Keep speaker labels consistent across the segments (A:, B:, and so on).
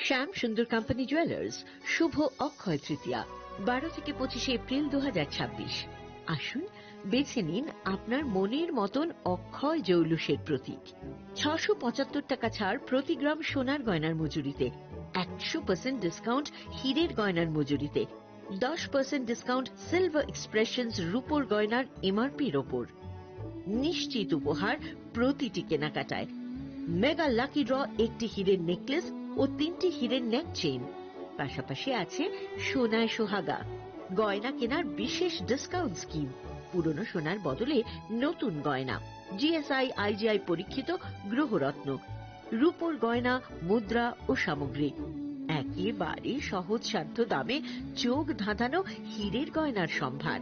A: শ্যাম সুন্দর company jewellers শুভ অক্ষয় তৃতীয়া 12 থেকে 25 April 2026। আসুন বেছে নিন আপনার মনের মতন অক্ষয় জৌলুসের প্রতীক। 675 টাকা ছাড় প্রতি গ্রাম সোনার গয়নার মজুরিতে, 100% ডিসকাউন্ট হীরের গয়নার মজুরিতে, 10% ডিসকাউন্ট সিলভার এক্সপ্রেশনস রূপোর গয়নার এমআরপির ওপর। নিশ্চিত উপহার প্রতিটি কেনাকাটায়। মেগা লাকি ড্র একটি হীরের নেকলেস ও 3টি হীরের নেক চেইন, পাশাপাশি আছে সোনায় সোহাগা। গয়না কেনার বিশেষ ডিসকাউন্ট স্কিম, পুরনো সোনার বদলে নতুন গয়না, জিএসআই আইজিআই পরীক্ষিত গ্রহরত্ন, রূপোর গয়না, মুদ্রা ও সামগ্রী, একেবারে সহজসাধ্য দামে চোখ ধাঁধানো হীরের গয়নার সম্ভার।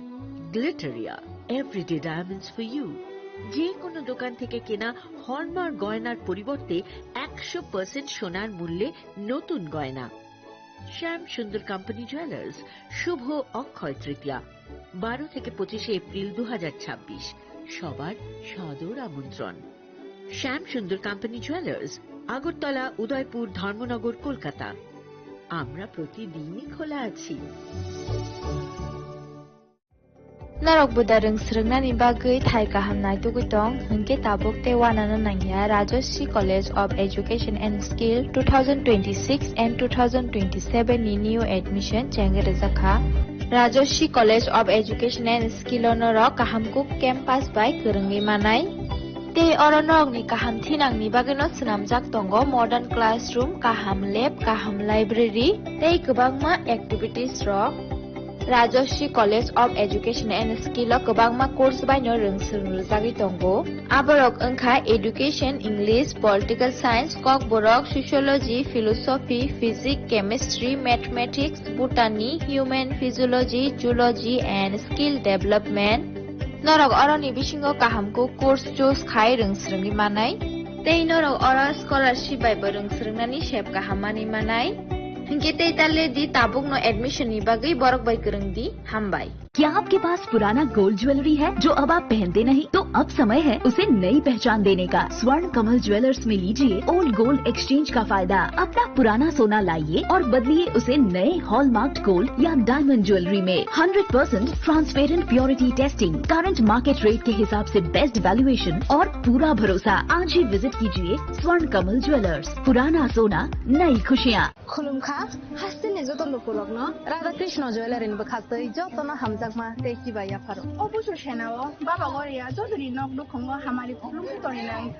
A: Glitteria, everyday diamonds for you. যে কোনো দোকান থেকে কেনা হলমার্ক গয়নার পরিবর্তে 100% সোনার মূল্যে নতুন গয়না। শ্যাম সুন্দর কোম্পানি জুয়েলার্স শুভ অক্ষয় তৃতীয়া 12 থেকে 25 এপ্রিল 2026। সবার সাদর আমন্ত্রণ। শ্যাম সুন্দর কোম্পানি জুয়েলার্স, আগরতলা, উদয়পুর, ধর্মনগর, কলকাতা। আমরা প্রতিদিনই খোলা আছি।
B: Narok budareng srengna bagui thai kahamnai tugutong hingke tabuk te wanana nangya Rajoshi College of Education and Skill 2026 and 2027 ni new admission chengere zakha Rajoshi College of Education and Skill onorok kahamkuk campus by kerenggi manai te oronok ni kaham thinang ni bageno snamjak tongo modern classroom, kaham lab, kaham library tei kwbangma activities rok Rajoshi College of Education and Skill o kwbangma course baino rungsrungjagui tongo. Aborok wngkha Education, English, Political Science, Kokborok, Sociology, Philosophy, Physics, Chemistry, Mathematics, Botany, Human Physiology, Zoology and Skill Development. Norok oroni bisingo kahamko course choose khai rungsrungui manai. Tei norok oro scholarship bai bo rungsrungnani sep kahamani manai. Hinge ते ताले दी Tabuk no admission नि बागई बरक by करंग दी हम by.
C: क्या आपके पास पुराना gold jewellery है जो अब आप पहनते नहीं? तो अब समय है उसे नई पहचान देने का। स्वर्ण कमल ज्वेलर्स में लीजिए ओल्ड गोल्ड एक्सचेंज का फायदा। अपना पुराना सोना लाइए और बदलिए उसे नए हॉलमार्क्ड गोल्ड या डायमंड ज्वेलरी में। 100% transparent purity testing, current market rate के हिसाब से बेस्ट वैल्यूएशन और पूरा भरोसा। आज ही विजिट कीजिए स्वर्ण कमल ज्वेलर्स। पुराना सोना, नई खुशियाँ।
D: खुलुमखा हास्तिनि जत लुकुरक न राधा कृष्ण ज्वेलरी बखासै जतन हमजाकमा तेकी बाया फारो अबुसु सेनाओ बाबा गरिया जदुरि नक दुखंग हमारी खुलुम तरि नाइथ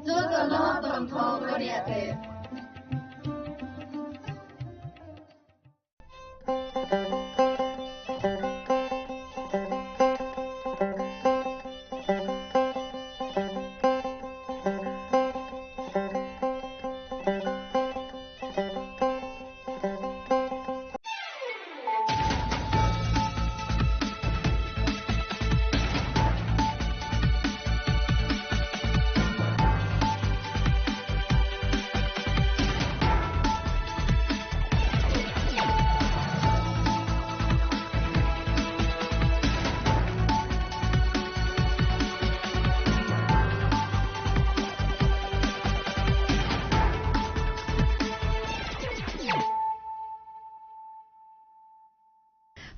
D: जतन तन्थ गरियाते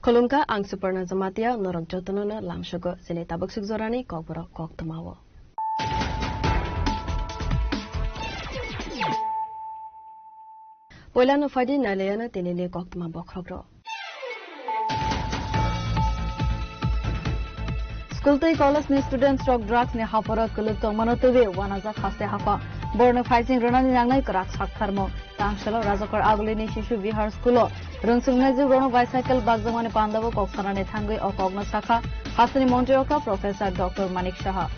E: Kolumka ang Suparna Zamatia norok jotonono lamshogo sini tabuk sugzorani kokborok kok tamawo. Poilano fadi nalayana tinili kok tama bokrogro. School tei college ni students rock drugs ni hafara kuluk tong manotobe wanaza khaste hafa borno fighting ronani nangai krak sakharmo tangshalo rajakor agulini shishu bihar school rungsungnaji rono bicycle bagzamane pandabo koksanane thangoi o kogna sakha hasani montiroka professor Dr. Manik Shaha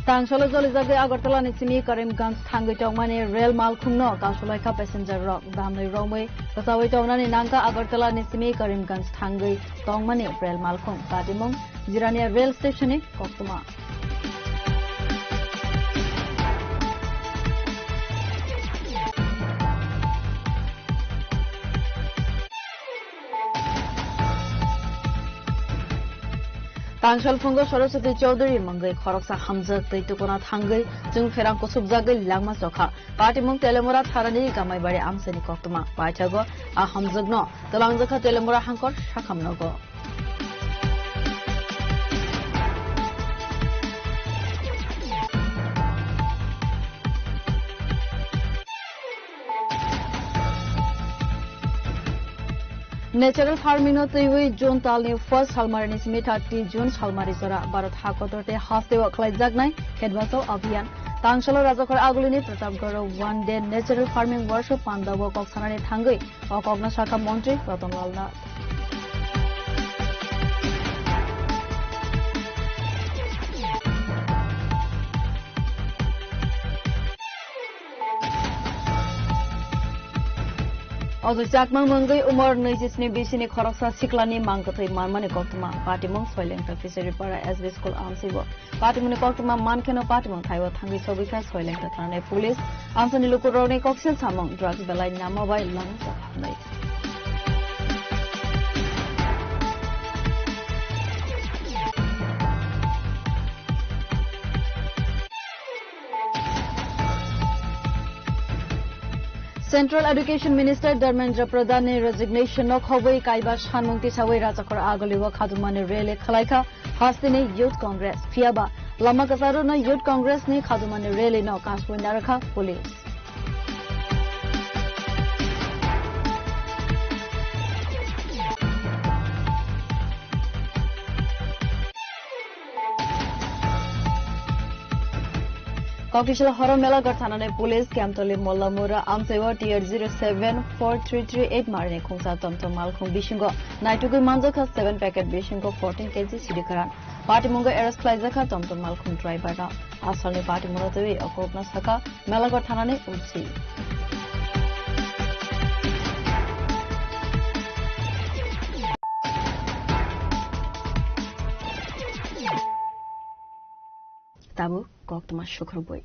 E: Tangsholo Zolizage Agartala Nitsimi Karimganj Thangai Tongmani Rail Malkhungno Kaushalaika passenger rock Damnoi Romwe Kasawai Tongnani Nangka Agartala Nitsimi Karimganj Thangai Tongmani Rail Malkhung Kadimong Jirania Rail Station Koktuma Tangshal Fungo Saraswati Chaudhary Mangai Khoroksa Hamza Taitukona Thangai Jung Ferang Kusubjagai Langma Sokha Party Mung Telemura Tharani Gamai Bari Amsani Koktuma Pachago A Hamzagno Talangjaka Telemura Hankor Shakamnogo Natural farming of the way June Talni first Halmaris Mitati June Halmarisora Barat Hakotote Hosteo Klaizagnai Kedvaso Abian Tangshalo Razakar Agulini Pratapgaro 1 day natural farming workshop Pandavo Koksanani Tangai or Kogna Shaka Monte Raton Walnut. Also Jakmang Mangai Umar Nijisni Bishini Khoroksa Siklani Mankatai Marmani Koktuma Party Mung Soiling Fishery Para SB School Amsibo Party Muni Koktuma Mankeno Party Mung Thaiwa Thangi Sobika Soiling Tatane Police Ansani Lukurone Koksil Samong Drugs Belai Namabai Lang Sakhamai Central Education Minister Dharmendra Pradhan resignation of Hawai Kaiba Shanmungti Sawai Rajakor Agaliwa Khadumani Rele Khalaika Hastini Youth Congress Fiaba Lama Kasaro na Youth Congress ni Khadumani Rele no Kaspu Naraka Police Kokishal Horomela Garthanane Police Camtoli Molamura Amsewa Tier 074338 Marine Kungsa Tomtom Malkum Bishingo Naitugu Manzaka 7 packet Bishingo 14 kg Sidikaran Party Munga Eras Klaizaka Tomtom Malkum Driver Asali Party Muratwi Okopna Saka Mela Garthanane Utsi Tabu Koktuma Shukrubui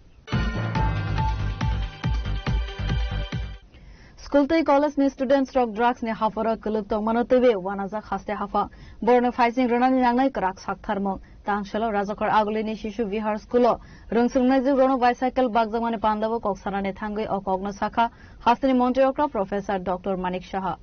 E: School to college ni students rock drugs ni hafara kulub to manotebe wanaza khaste hafa borne fighting runani nangnai krak saktharmo tangshalo rajakor agulini shishu vihar school rungsumnai ju rono bicycle bagjamane pandabo koksarane thangai o kogno sakha hastini mantri okra professor Dr. Manik Shaha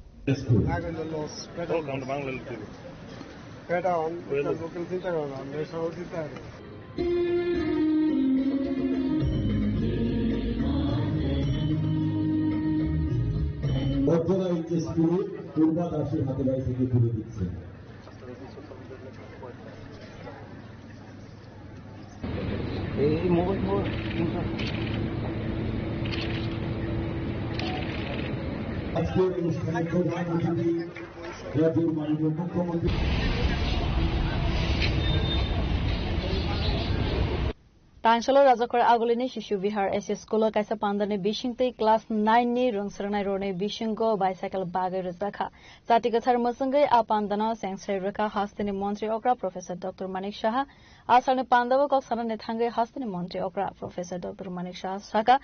F: বর্তমানে এই স্কুলে পূর্বা দাসের হাতে বাড়ি থেকে তুলে দিচ্ছে এই মোবাইল আজকের অনুষ্ঠানে প্রধান অতিথি জাতীয় মাননীয় মুখ্যমন্ত্রী
E: Tangshalo Rajakor Agulini Shishu Vihar SS School Kaisa Pandane Bishingte Class 9 ni Rungsranai Rone Bishingo Bicycle Bagay Rizaka Zatikathar Masangai Apandana Sangsai Raka Hastini Montri Okra Professor Dr. Manik Shaha Asarni Pandava Koksarane Thangai Hastini Montri Okra Professor Dr. Manik Shaha Shaka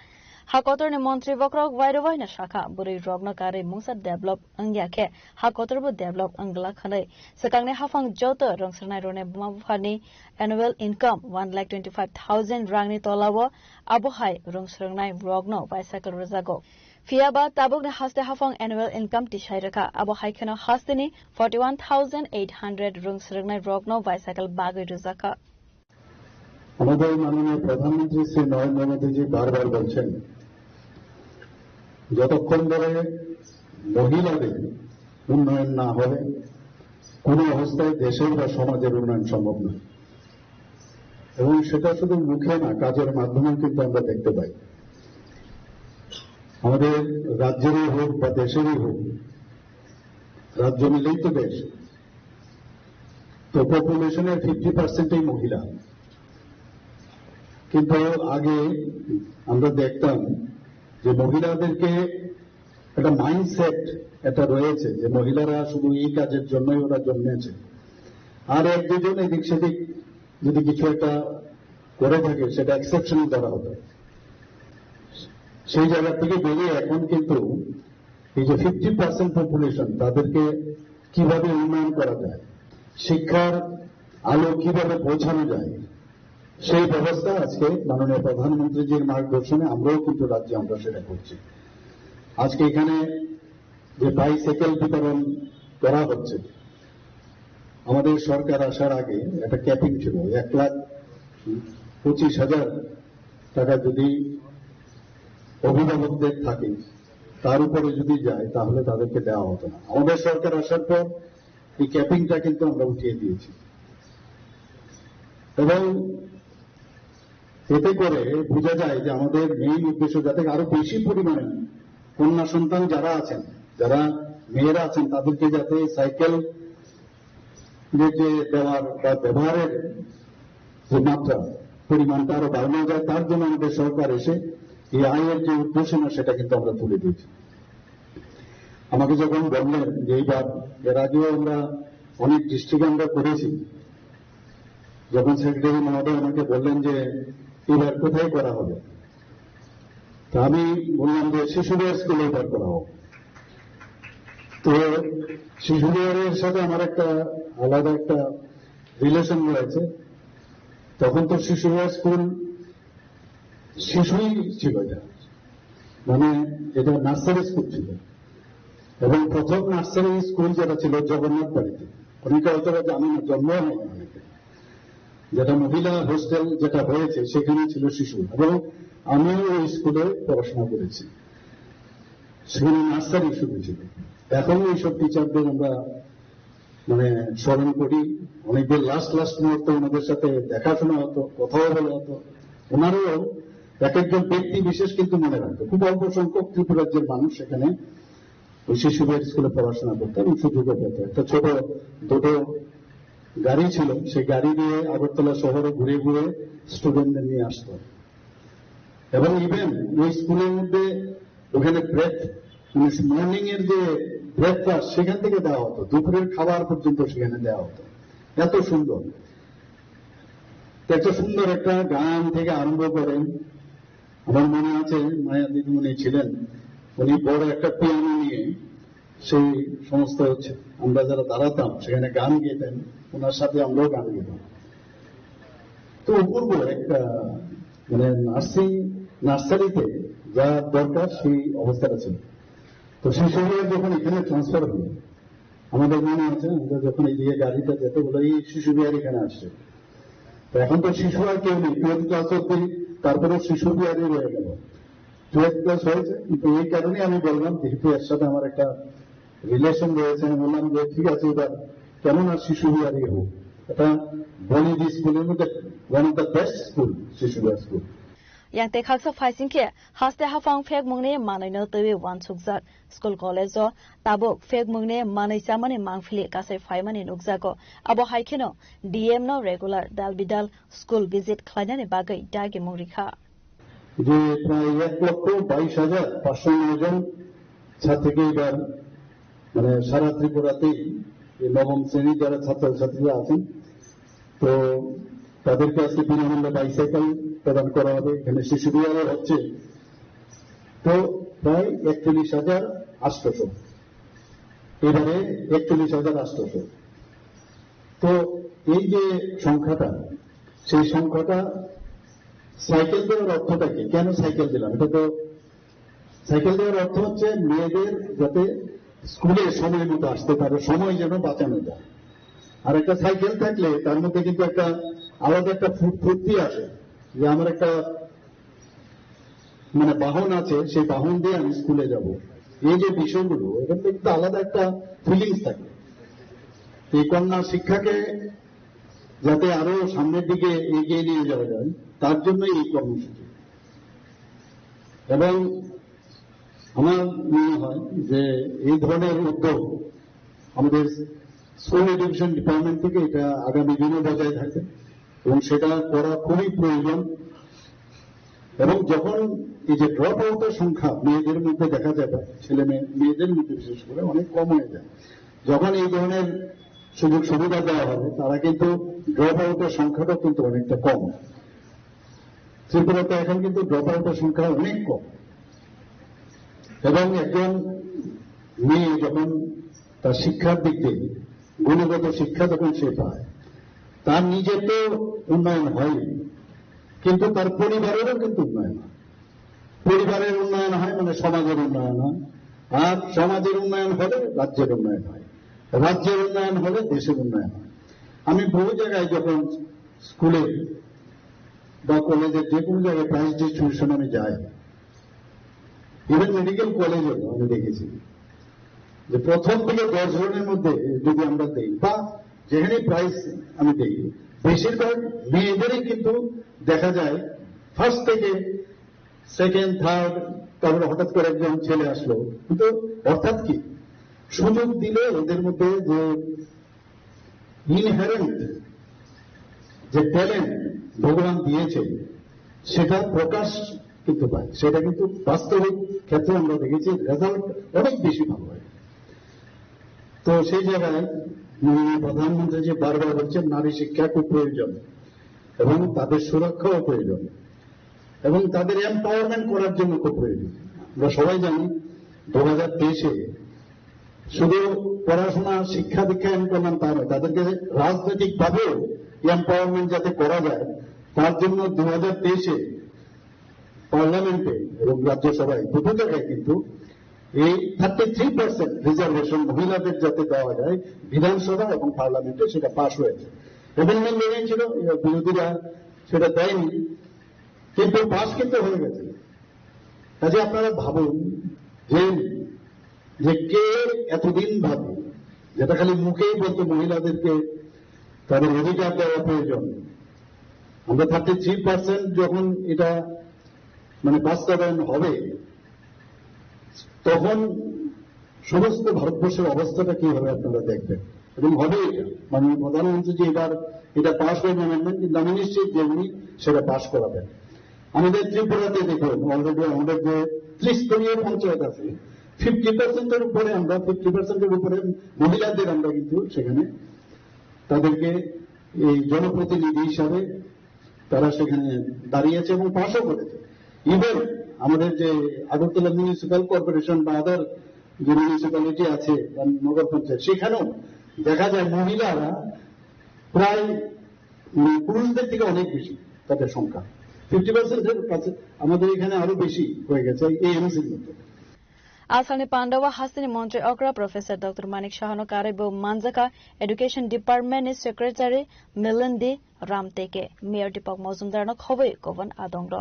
E: Hakotor ni Montri Vokrok Vaidovina Shaka Buri Rogna Kare Musa develop Angyake Hakotor bu develop Angla Khanai Sakangni Hafang Jota Rungsranai Rone Bumafani annual income 1,25,000 rangni tolawo abohai rungsrangnai rogno bicycle rezago fiaba tabukne haste hafang annual income tishairaka abohai kheno hasteni 41,800 rungsrangnai rogno bicycle bagoi rezaka
F: আমাদের মাননীয় প্রধানমন্ত্রী শ্রী নরেন্দ্র মোদীজি বারবার বলছেন যতক্ষণ ধরে মহিলাদের উন্নয়ন না হবে কোন অবস্থায় দেশের বা সমাজের উন্নয়ন সম্ভব নয় এবং সেটা শুধু মুখে না কাজের মাধ্যমেও কিন্তু আমরা দেখতে পাই আমাদের রাজ্যেরই হোক বা দেশেরই হোক রাজ্য মিলেই তো দেশ তো পপুলেশনের 50% মহিলা কিন্তু আগে আমরা দেখতাম যে মহিলাদেরকে একটা মাইন্ডসেট এটা রয়েছে যে মহিলারা শুধু এই কাজের জন্যই ওরা জন্মেছে আর এক দুজন এদিক সেদিক যদি কিছু একটা করে থাকে সেটা এক্সেপশনাল ধরা হতো সেই জায়গা থেকে বেরিয়ে এখন কিন্তু এই যে 50% পপুলেশন তাদেরকে কিভাবে উন্নয়ন করা যায় শিক্ষার আলো কিভাবে পৌঁছানো যায় সেই ব্যবস্থা আজকে মাননীয় প্রধানমন্ত্রীজির মার্গদর্শনে আমরাও কিন্তু রাজ্যে আমরা সেটা করছি। আজকে এখানে যে বাইসাইকেল বিতরণ করা হচ্ছে, আমাদের সরকার আসার আগে একটা ক্যাপিং ছিল 1,25,000 টাকা যদি অভিভাবকদের থাকে, তার উপরে যদি যায় তাহলে তাদেরকে দেওয়া হতো না। আমাদের সরকার আসার পর এই ক্যাপিংটা কিন্তু আমরা উঠিয়ে দিয়েছি এবং এতে করে বোঝা যায় যে আমাদের মেইন উদ্দেশ্য যাতে আরো বেশি পরিমাণে কন্যা সন্তান যারা আছেন, যারা মেয়েরা আছেন, তাদেরকে যাতে সাইকেল যে দেওয়ার বা ব্যবহারের যে মাত্রা পরিমাণটা আরো বাড়ানো যায়, তার জন্য আমাদের সরকার এসে এই আয়ের যে উদ্দেশ্যনা সেটা কিন্তু আমরা তুলে দিয়েছি। আমাকে যখন বললেন যে এইবার, এর আগেও আমরা অনেক ডিস্ট্রিক্ট আমরা করেছি, যখন সেক্রেটারি মহোদয় আমাকে বললেন যে এবার কোথায় করা হবে, তা আমি বললাম যে শিশুদের স্কুলে এবার করা হবে। তো শিশুদের সাথে আমার একটা আলাদা একটা রিলেশন রয়েছে। তখন তো শিশুরা স্কুল শিশুই ছিল, এটা মানে এটা নার্সারি স্কুল ছিল এবং প্রথম নার্সারি স্কুল যেটা ছিল জগন্নাথ বাড়িতে, অনেকে হয়তো জানি না, জন্ম হয় অনেকে, যেটা মহিলা হোস্টেল যেটা হয়েছে সেখানে ছিল শিশু, এবং আমিও ওই স্কুলে পড়াশোনা করেছি, সেখানে নার্সারি শুরু ছিল। এখন এইসব টিচারদের আমরা মানে স্মরণ করি, অনেকদের লাস্ট মুহূর্তে ওনাদের সাথে দেখাশোনা হতো, কথাও বলা হতো। ওনারও এক একজন ব্যক্তি বিশেষ কিন্তু মনে রাখতো। খুব অল্প সংখ্যক ত্রিপুরাজ্যের মানুষ সেখানে ওই শিশুদের স্কুলে পড়াশোনা করতো এবং সুযোগও পেত। একটা ছোট দুটো গাড়ি ছিল, সেই গাড়ি দিয়ে আগরতলা শহরে ঘুরে ঘুরে স্টুডেন্টদের নিয়ে আসতো। এবং ইভেন ওই স্কুলের মধ্যে ওখানে ব্রেক, মানে মর্নিং এর যে ব্রেকফাস্ট সেখান থেকে দেওয়া হতো, দুপুরের খাবার পর্যন্ত সেখানে দেওয়া হতো। এত সুন্দর একটা গান থেকে আরম্ভ করেন। আমার মনে আছে মায়া দিদিমণি ছিলেন, উনি বড় একটা পিয়ানো নিয়ে সেই সমস্ত আমরা যারা দাঁড়াতাম সেখানে গান গেতেন, ওনার সাথে আমরাও গান গেতাম। তো অপূর্ব একটা মানে নার্সারিতে যা দরকার সেই অবস্থাটা ছিল। তো শিশুরা যখন এখানে ট্রান্সফার হলো, আমাদের মনে আছে আমরা যখন এই দিকে গাড়িটা যেতে বলে এই শিশু বিহার এখানে আসছে, তো এখন তো শিশু আর কেউ নেই, 12th ক্লাস অব্দি, তারপরে শিশু বিহারই রয়ে গেল, 12th ক্লাস হয়েছে। কিন্তু এই কারণে আমি বললাম, যেহেতু এর সাথে আমার একটা রিলেশন রয়েছে, আমি বললাম যে ঠিক আছে এবার কেমন আর শিশু বিহারই হোক, এটা বনিদি স্কুলের মধ্যে one of the best school Shishu Bihar school.
G: yang te khaksa phaisin ke haste hafang phek mungne manaino tewe wan chukjak school college o tabuk phek mungne manai chamani mangphili kasai phaimani nukjago abo haikeno dm no regular dalbidal school visit khlainani bagai dagi murikha
F: যে প্রায় 1,22,509 জন ছাত্রীকে এবার মানে সারা ত্রিপুরাতেই নবম শ্রেণীর যারা ছাত্রছাত্রীরা আছেন, তো তাদেরকে আজকে বিনামূল্যে বাইসাইকেল প্রদান করা হবে। এখানে শিশু বিহারে হচ্ছে তো প্রায় 41,800, এবারে 41,800। তো এই যে সংখ্যাটা, সেই সংখ্যাটা সাইকেল দেওয়ার অর্থটা কি, কেন সাইকেল দিলাম, এটা তো সাইকেল দেওয়ার অর্থ হচ্ছে মেয়েদের যাতে স্কুলে সময় মতো আসতে পারে, সময় যেন বাঁচানো যায়। আর একটা সাইকেল থাকলে তার মধ্যে কিন্তু একটা আলাদা একটা ফুর্তি আসে, যে আমার একটা মানে বাহন আছে, সেই বাহন দিয়ে আমি স্কুলে যাব। এই যে বিষয়গুলো, এখান থেকে কিন্তু আলাদা একটা ফিলিংস থাকে। এই কন্যা শিক্ষাকে যাতে আরো সামনের দিকে এগিয়ে নিয়ে যাওয়া যায়, তার জন্য এই কর্মসূচি। এবং আমার মনে হয় যে এই ধরনের উদ্যোগ আমাদের স্কুল এডুকেশন ডিপার্টমেন্ট থেকে এটা আগামী দিনে বজায় থাকবে এবং সেটা করা খুবই প্রয়োজন। এবং যখন এই যে ড্রপ আউটের সংখ্যা মেয়েদের মধ্যে দেখা যাবে, ছেলে মেয়েদের মধ্যে বিশেষ করে অনেক কম হয়ে যায়, যখন এই ধরনের সুযোগ সুবিধা দেওয়া হবে, তারা কিন্তু ড্রপ আউটের সংখ্যাটা কিন্তু অনেকটা কম। ত্রিপুরাতে এখন কিন্তু ড্রপ আউটের সংখ্যা অনেক কম। এবং একজন মেয়ে যখন তার শিক্ষার দিক দিয়ে গুণগত শিক্ষা যখন সে পায়, তার নিজের তো উন্নয়ন হয়, কিন্তু তার পরিবারেরও কিন্তু উন্নয়ন হয়। পরিবারের উন্নয়ন হয় মানে সমাজের উন্নয়ন হয়, আর সমাজের উন্নয়ন হলে রাজ্যের উন্নয়ন হয়, রাজ্যের উন্নয়ন হলে দেশের উন্নয়ন হয়। আমি বহু জায়গায় যখন স্কুলে বা কলেজের যে কোনো জায়গায় প্রাইজ ডিস্ট্রিবিউশন আমি যাই, ইভেন মেডিকেল কলেজেও আমি দেখেছি যে প্রথম থেকে 10 জনের মধ্যে যদি আমরা দেই বা যেখানে প্রাইজ আমি দেই, বেশিরভাগ মেয়েদেরই কিন্তু দেখা যায় ফার্স্ট থেকে সেকেন্ড থার্ড, তারপরে হঠাৎ করে একজন ছেলে আসলো। কিন্তু অর্থাৎ কি, সুযোগ দিলে ওদের মধ্যে যে ইনহেরেন্ট যে ট্যালেন্ট ভগবান দিয়েছে সেটা প্রকাশ কিন্তু পায়, সেটা কিন্তু বাস্তবিক ক্ষেত্রে আমরা দেখেছি রেজাল্ট অনেক বেশি ভালো হয়। তো সেই জায়গায় প্রধানমন্ত্রী যে বারবার বলছেন নারী শিক্ষা খুব প্রয়োজন এবং তাদের সুরক্ষাও প্রয়োজন এবং তাদের এম্পাওয়ারমেন্ট করার জন্য খুব প্রয়োজন। আমরা সবাই জানি 2023-এ শুধু পড়াশোনা শিক্ষা দীক্ষা করলাম তা নয়, তাদেরকে রাজনৈতিকভাবেও এম্পাওয়ারমেন্ট যাতে করা যায় তার জন্য 2023-এ পার্লামেন্টে এবং রাজ্যসভায় দুটো জায়গায় কিন্তু এই 33% রিজার্ভেশন মহিলাদের যাতে দেওয়া যায় বিধানসভা এবং পার্লামেন্টে, সেটা পাশ হয়েছে। অ্যামেন্ডমেন্ট লেগেছিল, বিরোধীরা সেটা দেয়নি, কিন্তু পাশ কিন্তু হয়ে গেছে। কাজে আপনারা ভাবুন যে কে এতদিন ভাবে, যেটা খালি মুখেই বলতো মহিলাদেরকে তাদের অধিকার দেওয়া প্রয়োজন, আমরা 33% যখন এটা মানে বাস্তবায়ন হবে তখন সমস্ত ভারতবর্ষের অবস্থাটা কি হবে আপনারা দেখবেন। এবং হবে এটা মাননীয় প্রধানমন্ত্রী যে এবার এটা পাশ হয়ে অ্যামেন্ডমেন্ট, কিন্তু আমি নিশ্চিত যে উনি সেটা পাশ করাবেন। আমাদের ত্রিপুরাতে দেখুন অলরেডি আমাদের যে ত্রিস্তরীয় পঞ্চায়েত আছে 50%-এর উপরে আমরা 50%-এর উপরে মহিলাদের আমরা কিন্তু সেখানে তাদেরকে এই জনপ্রতিনিধি হিসাবে তারা সেখানে দাঁড়িয়েছে এবং পাশও করেছে। ইভেন আমাদের যে আগরতলা মিউনিসিপ্যাল কর্পোরেশন বা আদার যে মিউনিসিপ্যালিটি আছে নগর পঞ্চায়েত, সেখানেও দেখা যায় মহিলারা প্রায় পুরুষদের থেকে অনেক বেশি তাদের সংখ্যা, 50%-এর কাছে আমাদের এখানে আরো বেশি হয়ে গেছে এই এমসির মধ্যে।
G: आसामनि पाण्डवा हास्तिनि मन्त्री अग्रा प्रोफेसर डॉक्टर मानिक शाहनो कारेबो मानजाका एडुकेशन डिपार्टमेन्टनि सेक्रेटारि मिलिन्दी रामटेके मेयर दीपक मजुमदारनो खबै गबन आदंग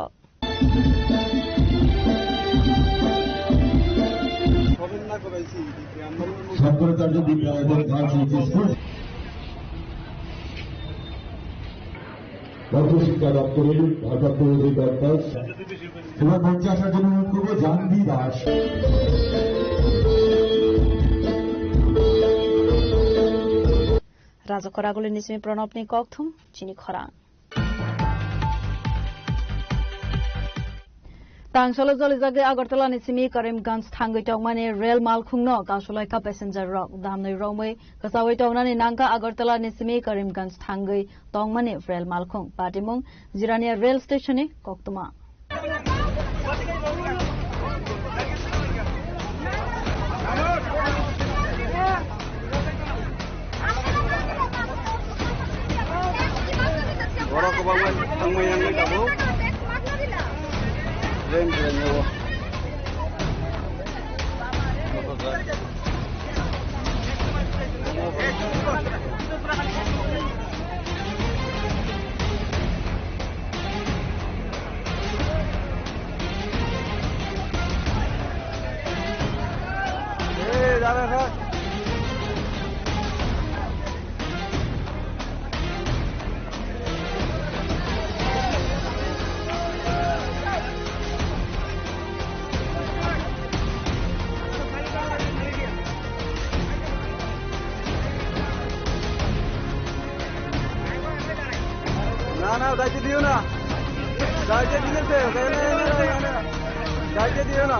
H: শিক্ষা দপ্তরের ভারপ্রাপ্ত অধিকর্তা এবার মঞ্চে আসার জন্য অনুরোধ করবো জাহ্নবী দাস।
G: राजखरागुली निसिमी प्रणबनि कक्थुम चिनी खरां
E: तांसलो जलिजागे अगरतला निसिमी करीमगंज थांगै टंगमानि रेल मालखुंगनो गासुलायका पैसेंजार रक दामनै रौमै कसावै टंगनानि नांका अगरतला निसिमी करीमगंज थांगै टंगमानि रेल मालखुंग पाटिमुं जिरानिया रेल स्टेशननि कक्तुमा
I: Orang kebangun tangmai yang ni kamu, rem nyawa. Dah dah. ना दायित्व दियो ना दायित्व दिए दायित्व दियो ना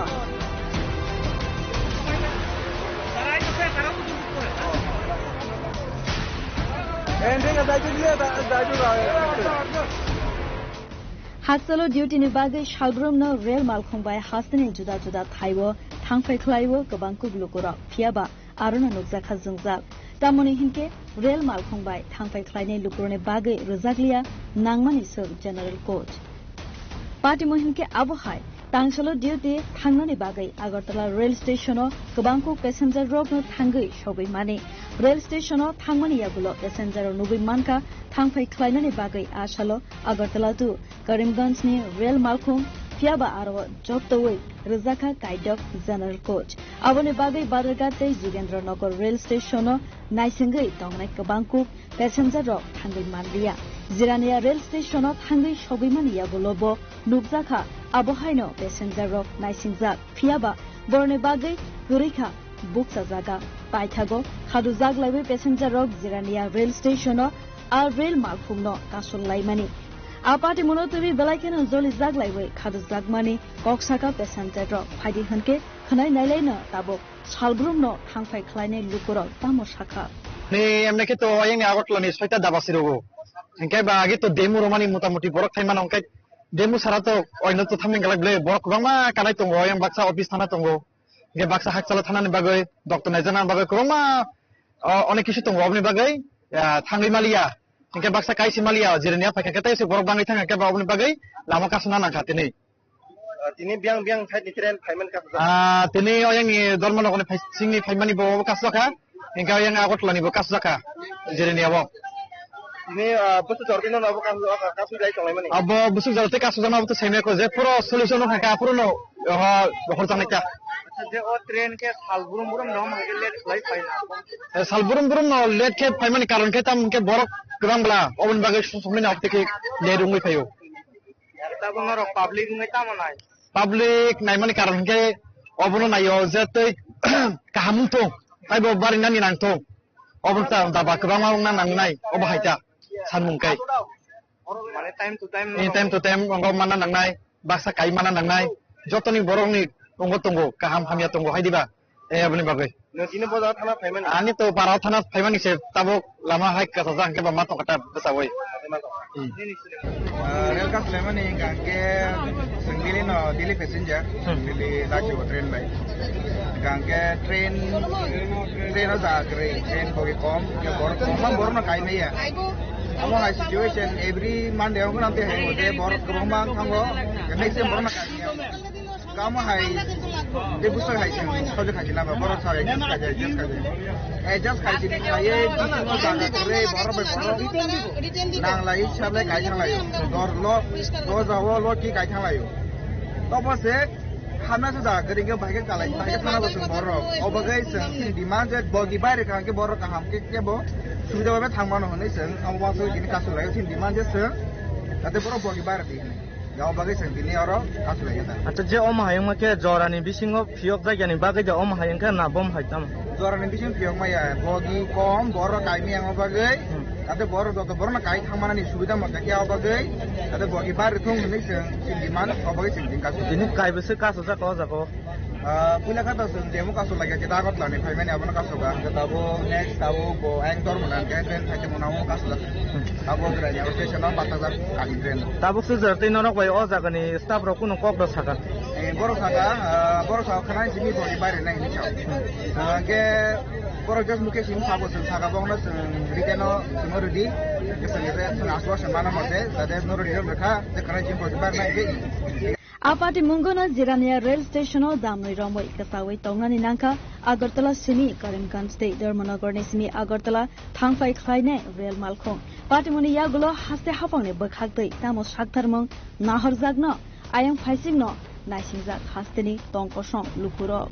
G: हादसलो डिउटिनि बागै साग्रोमनो रेल मालखुंबाय हास्तिनि जुदा जुदा थाइवो थांफाय ख्लाइवो गोबां कुगलुकुराव फियाबा आरोनो नुजाखा जोंजाक tamoni hinke rail malkhongbai thangpai khlainai lukurone bagai rojaklia nangmani sor general coach party mohinke abohai tangsalo duty thangnani bagai agartala rail station o gobangko passenger rok no thangai sobai mane rail station o thangmani yagulo passenger nubai manka thangpai khlainani bagai asalo agartala tu karimganj ni rail malkhong fiaba aro jobtoi rajaka kaidok general coach abone bagai badargate jugendranagar rail station o naisingai tongnai gobangko passenger rok thangai manliya Jirania rail station of Hangi Shobimani Yagulobo, Nubzaka, Abohaino, passenger rock, Nisingjak, Fiaba, Bornebagai, Gurika, Buksazaga, Paitago, Haduzag Lave passenger rock, Jirania rail station of Al rail Malfumno, Kasul Laimani. Apati Monotovi Belakan and Zoli Zaglaiwe, Kaduzagmani, Koksaka passenger rock, Hadi Hanke, Kanai Nalena, Tabo, Salbrumno, Hangfai Kleine Lukuro, Tamoshaka.
J: Ni emneke to ayang agotlo ni soita dabasirogo. Engkai bagi to demo romani muta-muti borok thaiman engkai demo sarato oino to thaming galak ble borok bangma kanai tongo yang baksa office thana tongo ge baksa hakchala thana ni bagai doctor najana bagai kroma onek kisu tongo obni bagai thangai malia engkai baksa kaisi malia jirenia pakai kata ese borok bangai thanga ke ba obni bagai lama kasuna na khatini tini biang thai ni tren thaiman ka tini oyang ni dorman okone singni thaimani bo kasaka engkai yang agotlo ni bo kasaka jirenia bo ini busu jortino na kasu jai tonglai mani abo busu jorte kasu jama butu seme ko je puro solution no ka puro no hor jane ka je o train ke salburum burum no mangke let fly paina salburum burum no let ke paimani karon ke tam ke borok grambla obun bagai sumni na opte ke le rungui payo ta bono ro public ngai ta manai public nai mani karon ke obuno nayo je tei kahamun to ai bo bari nani nang to obun ta daba grama nang nang nai obahaita sanmungkai mane time to time ongo mana nangnai baksa kai mana nangnai jotoni borok ni ongo tongo kaham hamya tongo haidiba abni bagai notine boda thana phaiman ani to parau thana phaimani se tabo lama hai ka sajang ke ba ma to kata besawoi
K: rail ka phaiman inga ke singili no daily passenger daily laju train bai gangke train aja kre train bogi kom ke borok na kai nei ya amo hai situation every Monday ko namte hai hote borok kromang hango nei se borok na kai kamu hai de busur hai sen sojo khai na borok sare just khai ni ye disino jaga kre borok bai borok nang lai sable kai thang lai dor lo jawo lo ki kai thang lai to bose hamna se jaga kre ke bhage kalai bhage thana bosung borok obagai sen demand je bogi bare ka ke borok ka ham ke bo sudah berapa thangmano honai seng amu basu ini kasus lagi sih di mana seng kata borok bogi barat ini jauh bagai seng ini orang kasus lagi ta atau je om hayang make jorani bisingo piok jaga ni bagai je om hayang kan nabom hayam jorani bising piok maya bogi kom borok kaimi yang bagai kata borok na kai thangmana ni sudah maka kia bagai kata bogi barat thong honai seng di mana bagai seng kasus ini kai besar kasus jago punya kata seng demo kasus lagi kita akan lani payment apa nak kasus kan kita bo next tahu bo anchor mana kan saja mau kasus tahu kerana station apa batas kali train tahu sudah train orang kau oh jaga ni staff roku nak kau bersahkan borok saga kerana sini body bayar naik ni cakap ke borok just mungkin sini sahaja seng saga bong na seng reteno semua ready keseng itu seng aswa semana masa jadi semua ready mereka kerana sini body bayar naik ni
G: Apati Mungona Jirania rail station o damri romoi kasawai tongani nangka Agartala sini Karimganj state Dharmanagar ni sini Agartala thangfai khlaine rail malkhong patimoni yagulo haste hapang ne bakhaktai tamo saktharmong naharjagno ayang phaisingno naisingjak hasteni tongkosong lukuro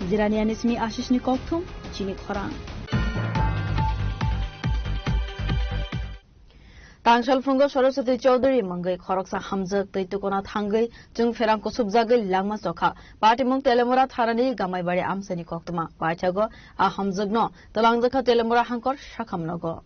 G: Jirania nismi Ashish ni kokthum chini khorang Tangshal Fungo Saraswati Chaudhary Mangai Khoroksa Hamzak Taitukona Thangai Jung Ferang Kusubzagai Langma Sokha Party Mung Telemura Tharani Gamai Bari Amsani Koktuma Pachago A Hamzagno Talangjaka Telemura Hankor Shakamnogo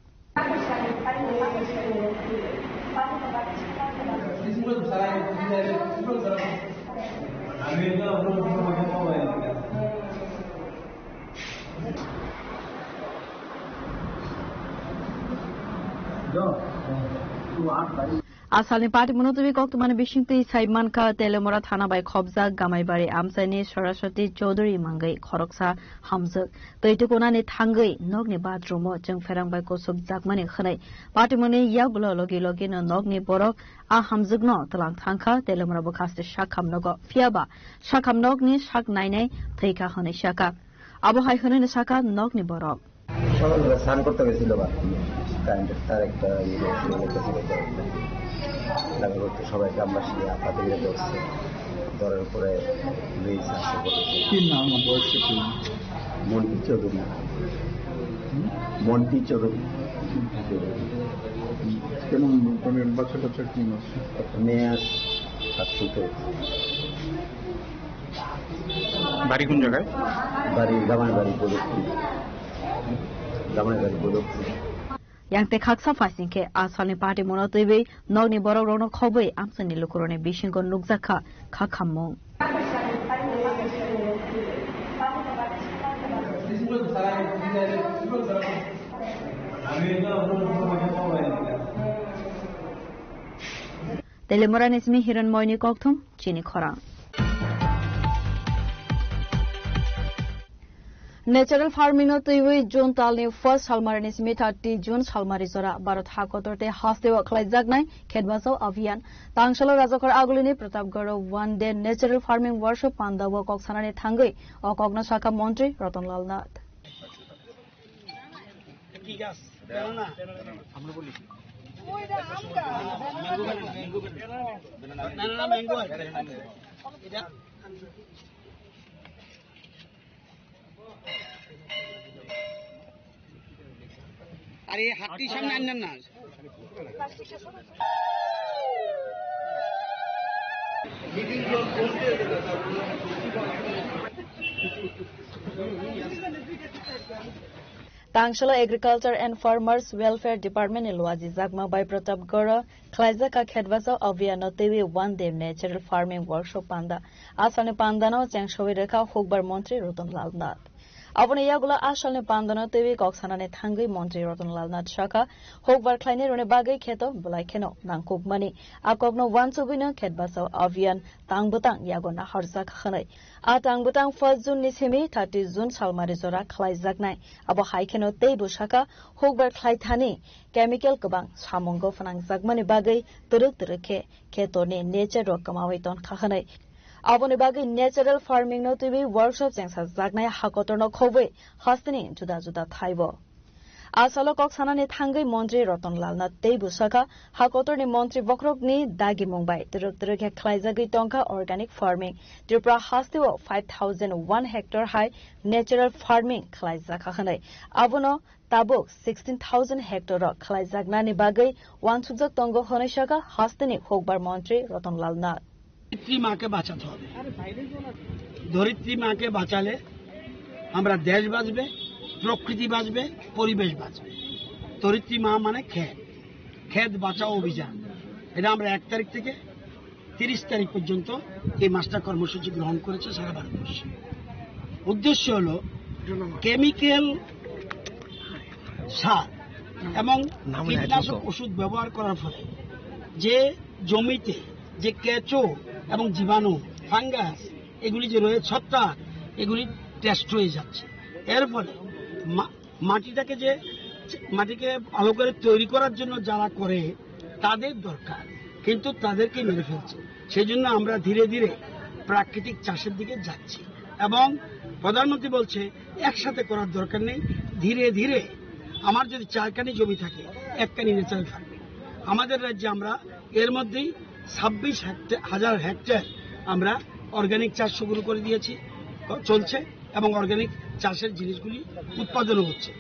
G: Asalni party monotobi koktumani bishingti Saimanka Telemora Thana by Khobza Gamaibari Amsani Saraswati Chaudhary Mangai Khoroksa Hamzak Taitukona Thangai Nogni Badrumo Jung Ferang by Kosub Zakmani Khanai Party Moni Yagulo Logi Login Nogni Borok A Hamzagno Talang Thanka Telemora Bokast Shakam Nogo Fiaba Shakam Nogni Shak Naine Taika Hone Shaka Abu Haihane Shaka Nogni Borok
L: San করতে গেছিল বা কারেন্টের তার একটা লাগে করতে সবাই গ্রামবাসী আপাতত ইয়ে করছে ধরার পরে ব্রিজ আসে কি নাম বলছে কি মন্টি চৌধুরী কেন কোন বাচ্চা কি আছে মেয়ে সাথে বাড়ি কোন জায়গায় বাড়ি গামাইবাড়ি প্রযুক্তি
G: Yang te khaksa fasinke asalni party monotobi nogni borok rono khobai amsani lukurone bishingo nukzakha khakhammong Telemora nismi hiran moini kokthum chini khorang Natural farming no tuiwi June talni first halmarini smi 30 June halmari zora Bharat hakotorte hastewa khlaijak khedbasau avian tangshalo rajakor agulini Pratapgarh one day natural farming workshop pandawa koksanani thangai okogna shaka mantri Ratanlal Nath
M: আরে হাতটি সামনে আনলেন না
G: Tangshalo Agriculture and Farmers Welfare Department Ilwaji Zakma by Pratapgarh Khlaijaka Khedbasau Aviano Tewi one day natural farming workshop panda Asane Pandano Changshowi Rekha Hokbar Mantri Ratanlal Nath Abone yagula asalne pandano tewi koksanane thangai mantri Ratanlal Nath Shaka hokbar khlaine rone bagai kheto bulai kheno nangkukmani akogno wansubino khedbasau avian tangbutang yagona harjak khanai a tangbutang 1 June ni semi 30 June salmari jora khlaijaknai abo haikheno tei bushaka hokbar khlaithani chemical kobang samongo phanangjagmani bagai turuk turukhe khetone nature ro kamawai ton khanai Abone bagi natural farming no tibi workshop jengsa jagnai hakotor no khobai hastini juda juda thaibo Asalo koksanani thangai mantri Ratanlal Nath tei busaka hakotor ni mantri bokrok ni dagi mumbai turuk turuk khlaijagi tongka organic farming Tripura hastiwo 5001 hectare high natural farming khlaijaka khanai abono tabuk 16000 hectare khlaijagnani bagai wansujak tongo honishaka hastini hokbar mantri Ratanlal Nath
M: ধরিত্রী মাকে বাঁচাতে হবে ধরিত্রী মাকে বাঁচালে আমরা দেশ বাঁচবে প্রকৃতি বাঁচবে পরিবেশ বাঁচবে ধরিত্রী মা মানে খেত বাঁচাও অভিযান এটা আমরা 1 তারিখ থেকে 30 তারিখ পর্যন্ত এই মাসটা কর্মসূচি গ্রহণ করেছে সারা ভারতবর্ষে উদ্দেশ্য হলো কেমিক্যাল সার এবং কীটনাশক ওষুধ ব্যবহার করার ফলে যে জমিতে যে কেঁচো এবং জীবাণু ফাঙ্গাস এগুলি যে রয়েছে ছত্রাক এগুলি টেস্ট হয়ে যাচ্ছে এর ফলে মাটিকে ভালো করে তৈরি করার জন্য যারা করে তাদের দরকার কিন্তু তাদেরকে মেরে ফেলছে সেই জন্য আমরা ধীরে ধীরে প্রাকৃতিক চাষের দিকে যাচ্ছি এবং প্রধানমন্ত্রী বলছে একসাথে করার দরকার নেই ধীরে ধীরে আমার যদি 4 কানি জমি থাকে 1 কানি ন্যাচারাল ফার্মিং আমাদের রাজ্যে আমরা এর মধ্যেই 26,000 হেক্টর আমরা অর্গানিক চাষ শুরু করে দিয়েছি চলছে এবং অর্গানিক চাষের জিনিসগুলি উৎপাদন হচ্ছে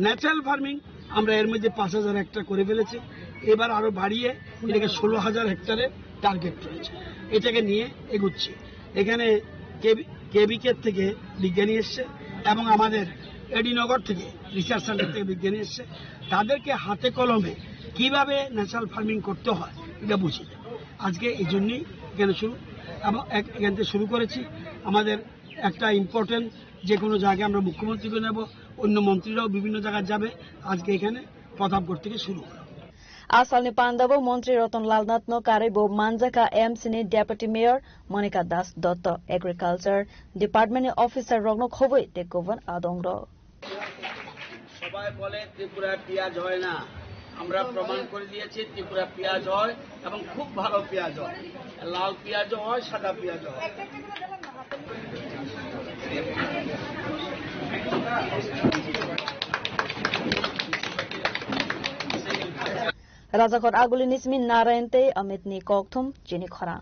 M: ন্যাচারাল ফার্মিং আমরা এর মধ্যে 5000 হেক্টর করে ফেলেছি এবার আরো বাড়িয়ে এটাকে 16,000 হেক্টরের টার্গেট রয়েছে। এটাকে নিয়ে এগুচ্ছি। এখানে কেবিকের থেকে বিজ্ঞানী এসছে এবং আমাদের এডিনগর থেকে রিসার্চ সেন্টার থেকে বিজ্ঞানী এসছে। তাদেরকে হাতে কলমে কিভাবে ন্যাচারাল ফার্মিং করতে হয় এটা বুঝিয়ে দেয়। আজকে এই জন্যই এখানে এখান থেকে শুরু করেছি। আমাদের একটা ইম্পর্টেন্ট যে কোনো জায়গায় আমরা মুখ্যমন্ত্রীকে নেব, অন্য মন্ত্রীরাও বিভিন্ন জায়গায় যাবে। আজকে এখানে প্রতাপগড় থেকে শুরু হলো।
G: আসালনি পান্ডাবো মন্ত্রী রতন লাল নাথনো কারিবো মানজাকা এমসিনি deputy mayor Monika Das Dutta agriculture ডিপার্টমেন্টের অফিসার রগ্ন খবই টেকোভান আদংর।
M: সবাই বলে ত্রিপুরা পেঁয়াজ হয় না, আমরা প্রমাণ করে দিয়েছি ত্রিপুরা পেঁয়াজ হয় এবং খুব ভালো পেঁয়াজ হয়। লাল পেঁয়াজও হয়, সাদা পেঁয়াজও হয়।
G: রাজাঘর আগুলি নিসমি নারায়ণতে অমিতনি ককথুম চিনি খরা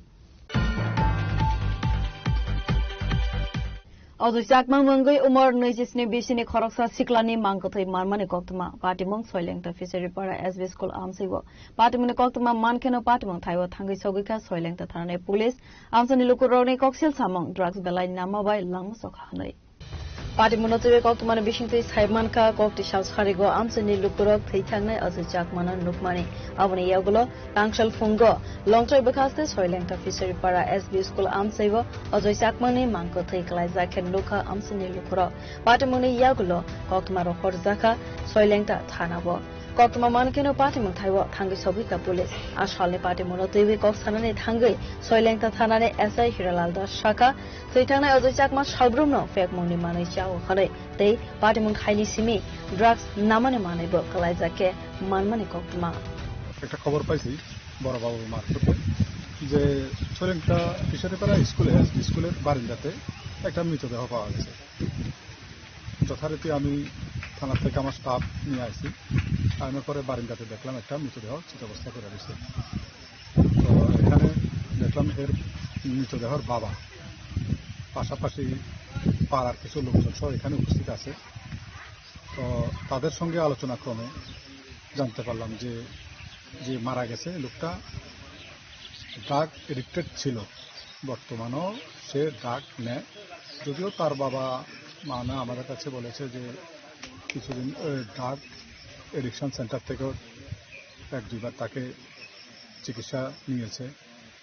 E: অজয় চাকমা মঙ্গই উমর 29 বিশিনি খরকসা সিকলানি মাংকথৈ মারমানি কক্তমা পাটিমং সয়লেংটা ফিশারি পাড়া এসবি স্কুল আমসৈব পাটিমনি কক্তমা মানখেনো পাটিমং থাইও থাঙ্গি সগৈকা সয়লেংটা থানানে পুলিশ আমসনি লুকুরনি কক্সিল সামং ড্রাগস বেলাই নামাবাই লাংমু সখা হাनै পাটিমনো তবে কক্তমানে বিশিংতৈ সাইমানকা কক্তি সাউসারিগো আমসনি লুকুরক থৈথাংনাই অজয় চাকমানা নুকমানি আবনি ইয়াগুলো কাংশাল ফুঙ্গো লংট্রই বখাস্তে সয়লেংটা ফিশারি পাড়া SB school আমসৈব Ajay চাকমানি মাংকথৈ ক্লাইজা খেনলুকা আমসনি লুকুরক পাটিমনি ইয়াগুলো কক্তমারো হরজাকা সয়লেংটা থানাবো কক্তমা মানকেনো পাটিমং থাইও থাঙ্গি সগৈকা police আসালনি পাটিমনো তৈবে কক্সানানি থাঙ্গি সয়লেংটা থানানে SI Hiralal Das শাখা থৈথাংনাই অজয় চাকমা সালব্রুমনো ফেকমংনি মাनै চাও হাनै তৈ পাটিমং খাইনি সিমি ড্রাগস নামানে মানैबो ক্লাইজাকে মানমানি কক্তমা
N: একটা খবর পাইছি বড় বাবু মারফতে যে সয়লেংটা ফিশারিপাড়া স্কুলের বারিন্দাতে একটা মৃতদেহ পাওয়া গেছে। যথারীতি আমি থানা থেকে আমার স্টাফ নিয়ে আসি, আনার পরে বারিন্দাতে দেখলাম একটা মৃতদেহ চিতাবস্থা করে রয়েছে। তো এখানে দেখলাম এর মৃতদেহর বাবা পাশাপাশি পাড়ার কিছু লোকজন সব এখানে উপস্থিত আছে। তো তাদের সঙ্গে আলোচনা ক্রমে জানতে পারলাম যে যে মারা গেছে লোকটা ড্রাগ এডিক্টেড ছিল, বর্তমানেও সে ড্রাগ নেয়। যদিও তার বাবা মানে আমাদের কাছে বলেছে যে কিছুদিন ড্রাগ এডিকশন সেন্টার থেকেও 1-2বার তাকে চিকিৎসা নিয়েছে,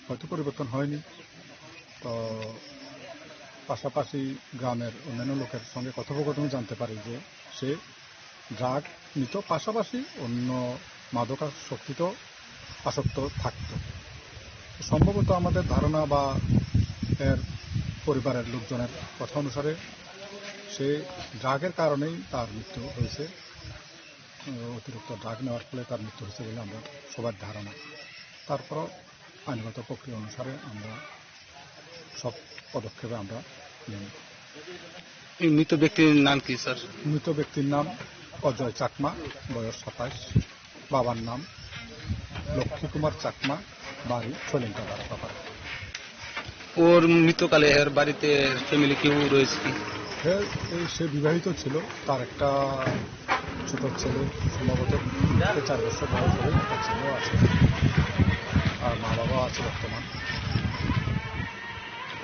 N: হয়তো পরিবর্তন হয়নি। তো পাশাপাশি গ্রামের অন্যান্য লোকের সঙ্গে কথোপকথনে জানতে পারি যে সে ড্রাগ নিত, পাশাপাশি অন্য মাদকাসক্তিতেও আসক্ত থাকত। সম্ভবত আমাদের ধারণা বা এর পরিবারের লোকজনের কথা অনুসারে সে ড্রাগের কারণেই তার মৃত্যু হয়েছে, অতিরিক্ত ড্রাগ নেওয়ার ফলে তার মৃত্যু হয়েছে বলে আমরা সবার ধারণা। তারপরও আইনগত প্রক্রিয়া অনুসারে আমরা সব পদক্ষেপে আমরা নিই।
O: মৃত ব্যক্তির নাম কি স্যার?
N: মৃত ব্যক্তির নাম অজয় চাকমা, বয়স 27, বাবার নাম লক্ষ্মী কুমার চাকমা, বাড়ি সয়লেংটা পাড়া।
O: ওর মৃত্যুকালে এর বাড়িতে ফ্যামিলি কেউ রয়েছে কি?
N: সে বিবাহিত ছিল, তার একটা ছোট ছেলে সম্ভবত 4 বছর বয়স হবে, একটা ছেলেও আছে, আর মা বাবা আছে বর্তমান।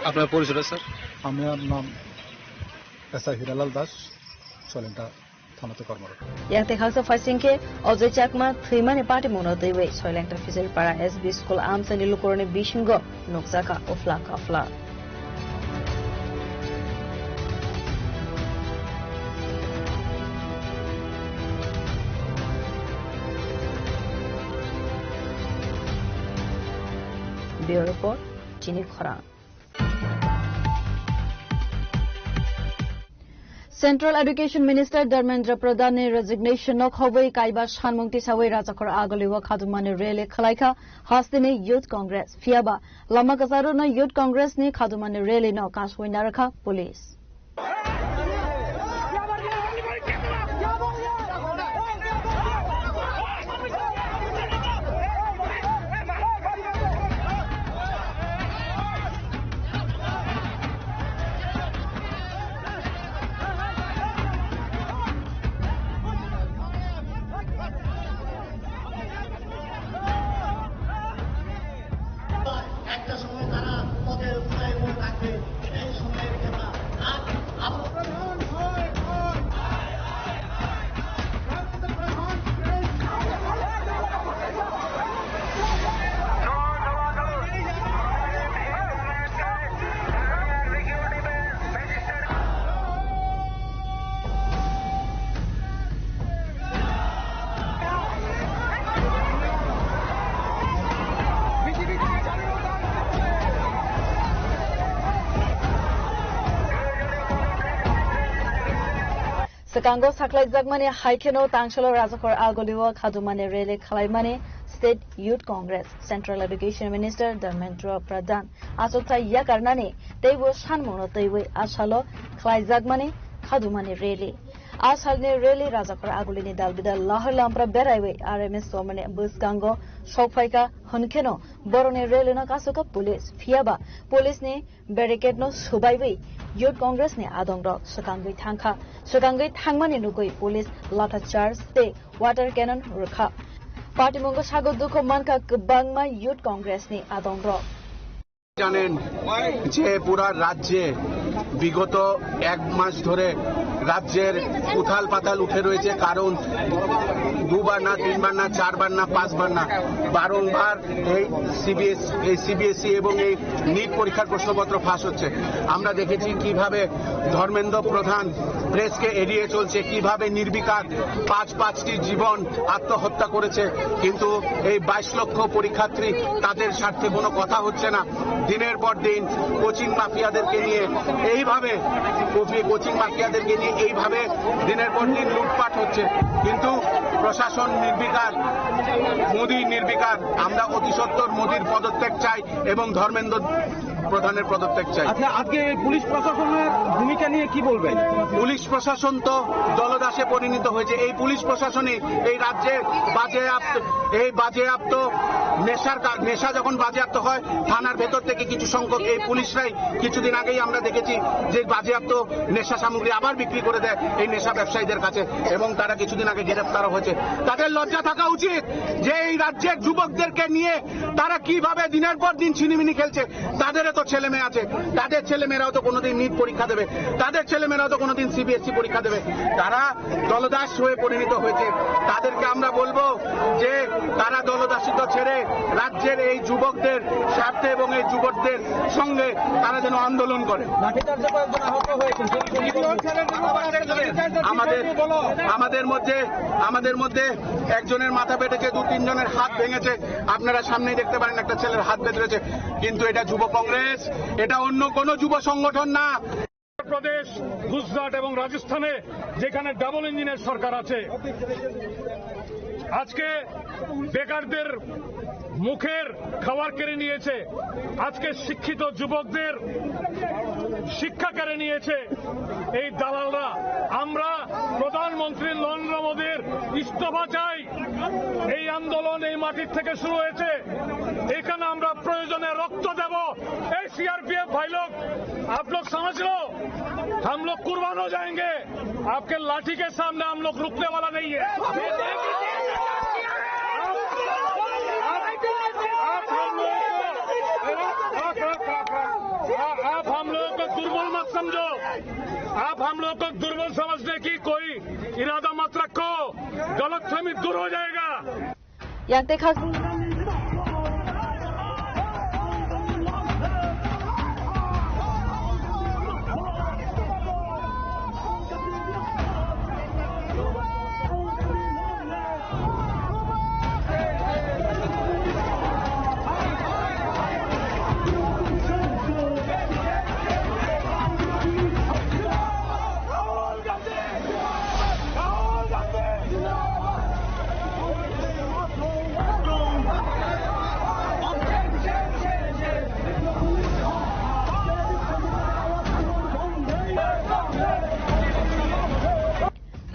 O: আপনার পরিচয় স্যার?
N: আমার নাম এসআই হিরালাল দাস, সয়লেংটা থানাতে কর্মরত।
G: ইয়াতে খালসা ফাইসিংকে অজয় চাকমা থৈমানি পাটিমনো তৈবে সয়লেংটা ফিশারি পাড়া এসবি স্কুল আমসনি লুকুরনি বিশিংগ নকজাকা উফলা কাফলা। ব্যুরো রিপোর্ট চিনি খরা।
E: Central Education Minister Dharmendra Pradhan ne resignation no khoboi kaiba shanmungti sawai rajakor agoliwa khadumani rele khalaika hastini Youth Congress fiaba lama kasaro no Youth Congress ni khadumani rele no kaswai narakha police.
G: Sekango saklaijagmani haikeno tangshalo rajakor algoliwo khadumani rally khalaimani State Youth Congress Central Education Minister Dharmendra Pradhan asota yakarnani teibo sanmono teiwe asalo khlaijagmani khadumani rally asalni rally rajakor agulini dalbida lahar lampra beraiwe RMS somane busgango sokfaika honkeno borone rally na kasuka police fiaba police ne barricade no subaiwe Youth Congress ne adongrok Sekangui thangmani nugui police lata charge te water cannon rukha Party mongo sago dukho manka kbangma Youth Congress ne adongrok
P: জানেন যে পুরা রাজ্যে বিগত এক মাস ধরে রাজ্যের উথাল পাতাল উঠে রয়েছে কারণ দুবার না তিনবার না চারবার না পাঁচবার না বারংবার এই সিবিএসই এবং এই নিট পরীক্ষার প্রশ্নপত্র ফাঁস হচ্ছে আমরা দেখেছি কিভাবে ধর্মেন্দ্র প্রধান প্রেসকে এড়িয়ে চলছে কিভাবে নির্বিকার পাঁচটি জীবন আত্মহত্যা করেছে কিন্তু এই 22 লক্ষ পরীক্ষার্থী তাদের স্বার্থে কোনো কথা হচ্ছে না দিনের পর দিন কোচিং মাফিয়াদেরকে নিয়ে এইভাবে দিনের পর দিন লুটপাট হচ্ছে কিন্তু প্রশাসন নির্বিকার মোদি নির্বিকার আমরা অতি সত্বর মোদির পদত্যাগ চাই এবং ধর্মেন্দ্র প্রধানের পদত্যাগ চাই
Q: আচ্ছা আজকে পুলিশ প্রশাসনের ভূমিকা নিয়ে কি বলবেন
P: পুলিশ প্রশাসন তো দলদাসে পরিণত হয়েছে এই পুলিশ প্রশাসনই এই রাজ্যে বাজেয়াপ্ত নেশা যখন বাজেয়াপ্ত হয় থানার ভেতর থেকে কিছু সংখ্যক এই পুলিশরাই কিছুদিন আগেই আমরা দেখেছি যে বাজেয়াপ্ত নেশা সামগ্রী আবার বিক্রি করে দেয় এই নেশা ব্যবসায়ীদের কাছে এবং তারা কিছুদিন আগে গ্রেফতারও হয়েছে তাদের লজ্জা থাকা উচিত যে এই রাজ্যের যুবকদেরকে নিয়ে তারা কিভাবে দিনের পর দিন ছিনিমিনি খেলছে তাদের তো ছেলে মেয়ে আছে তাদের ছেলেমেয়েরাও তো কোনোদিন নিট পরীক্ষা দেবে তাদের ছেলেমেয়েরাও তো কোনোদিন সিবিএসই পরীক্ষা দেবে তারা দলদাস হয়ে পরিণত হয়েছে তাদেরকে আমরা বলবো যে তারা দলদাসিত ছেড়ে রাজ্যের এই যুবকদের স্বার্থে এবং এই যুবকদের সঙ্গে তারা যেন আন্দোলন করে আমাদের মধ্যে একজনের মাথা ফেটেছে 2-3 জনের হাত ভেঙেছে আপনারা সামনেই দেখতে পারেন একটা ছেলের হাত বেঁধেছে কিন্তু এটা যুব কংগ্রেস এটা অন্য কোন যুব সংগঠন না
R: প্রদেশ গুজরাট এবং রাজস্থানে যেখানে ডাবল ইঞ্জিনের সরকার আছে আজকে বেকারদের মুখের খাবার কেড়ে নিয়েছে আজকে শিক্ষিত যুবকদের শিক্ষা কেড়ে নিয়েছে এই দালালরা আমরা প্রধানমন্ত্রী নরেন্দ্র মোদীর ইস্তফা চাই এই আন্দোলন এই মাটির থেকে শুরু হয়েছে এখানে আমরা প্রয়োজনে রক্ত দেব এই सीआरपीएफ भाई लोग आप लोग समझ लो हम लोग कुर्बान हो जाएंगे आपके लाठी के सामने हम लोग रुकने वाला नहीं है आप हम लोगों को दुर्बल मत समझो आप हम लोगों को दुर्बल समझने की कोई इरादा मत रखो गलतफहमी दूर हो जाएगा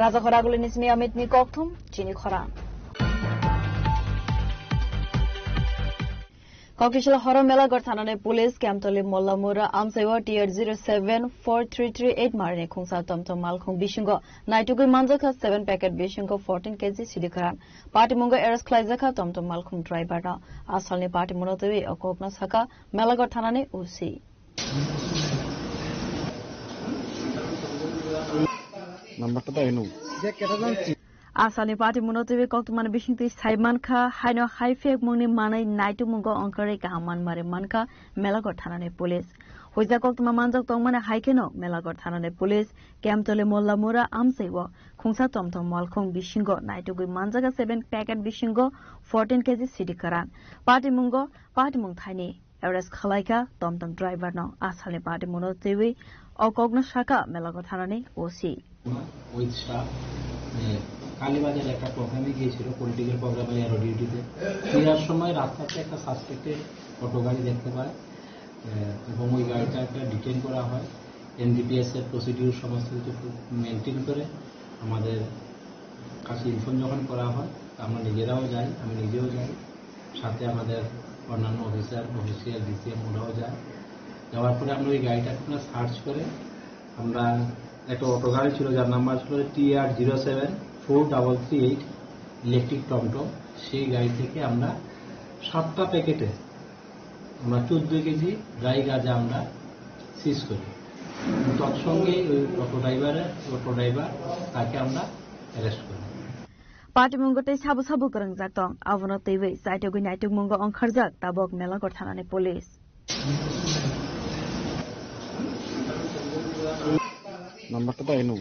G: Raja Khoragul nismi amit ni kokthum chini khora. Kokishla Horo Mela Gorthanane Police Camtoli Mollamura Amsewa Tier 074338 Marine Kungsa Tomtom Malkung Bishingo Naitugu Manzaka 7 packet Bishingo 14 kg Sidikaran Party Mungo Eras Klaizaka Tomtom Malkung Driver Asalni Party Monotewi Okokna Saka Mela Gorthanane Usi
J: নাম্বারটা তাই no
Q: যে কেটাজন
G: Asani party monotewe koktuman bishinti Saiman Kha Haino Haifek Muni Manai Naitu Mungo Onkare Kahaman Mare Manka Melagor Thanane Police Hoiza koktuma manjak tongmane haikeno Melagor Thanane Police Camtole Mollamura Amsewo Khungsa Tomtom Malkhung Bishingo Naitugui Manjaga 7 packet Bishingo 14 kg City Karan Party Mungo Party Mung Thani arrest खालायका टमटम driver न आसालनि party मुनो तेवी অকগ্ন শাখা মেলাগো থানানি ওসি
S: উইথ স্টাফ কালীবাজারে একটা প্রোগ্রামে গিয়েছিল পলিটিক্যাল প্রোগ্রামে এর ডিউটিতে ফেরার সময় রাস্তাতে একটা সাসপেক্টেড অটো গাড়ি দেখতে পায় এবং ওই গাড়িটা একটা ডিটেইন করা হয় এনডিপিএস এর প্রসিডিউর সমস্ত কিছু মেনটেন করে আমাদের কাছে ইনফর্ম যখন করা হয় আমরা নিজেরাও যাই আমি নিজেও যাই সাথে আমাদের অন্যান্য অফিসিয়াল ডিসিএম ওরাও যায় যাওয়ার পরে আমরা ওই গাড়িটাকে সার্চ করে আমরা একটা অটো গাড়ি ছিল যার নাম্বার ছিল TR074338 ইলেকট্রিক টমটম সেই গাড়ি থেকে আমরা 7টা প্যাকেটে আমরা 14 কেজি ড্রাই গাঁজা আমরা সিজ করি তৎসঙ্গে ওই অটো ড্রাইভার তাকে আমরা অ্যারেস্ট করি
G: পার্টি মুঙ্গতে সাবু সাবু করং জাতং আবনো তেবে সাইটগু নাইটুক মুঙ্গ অংখারজাক তাবক মেলাগড় থানানি পুলিশ
J: নাম্বারটা তো এনু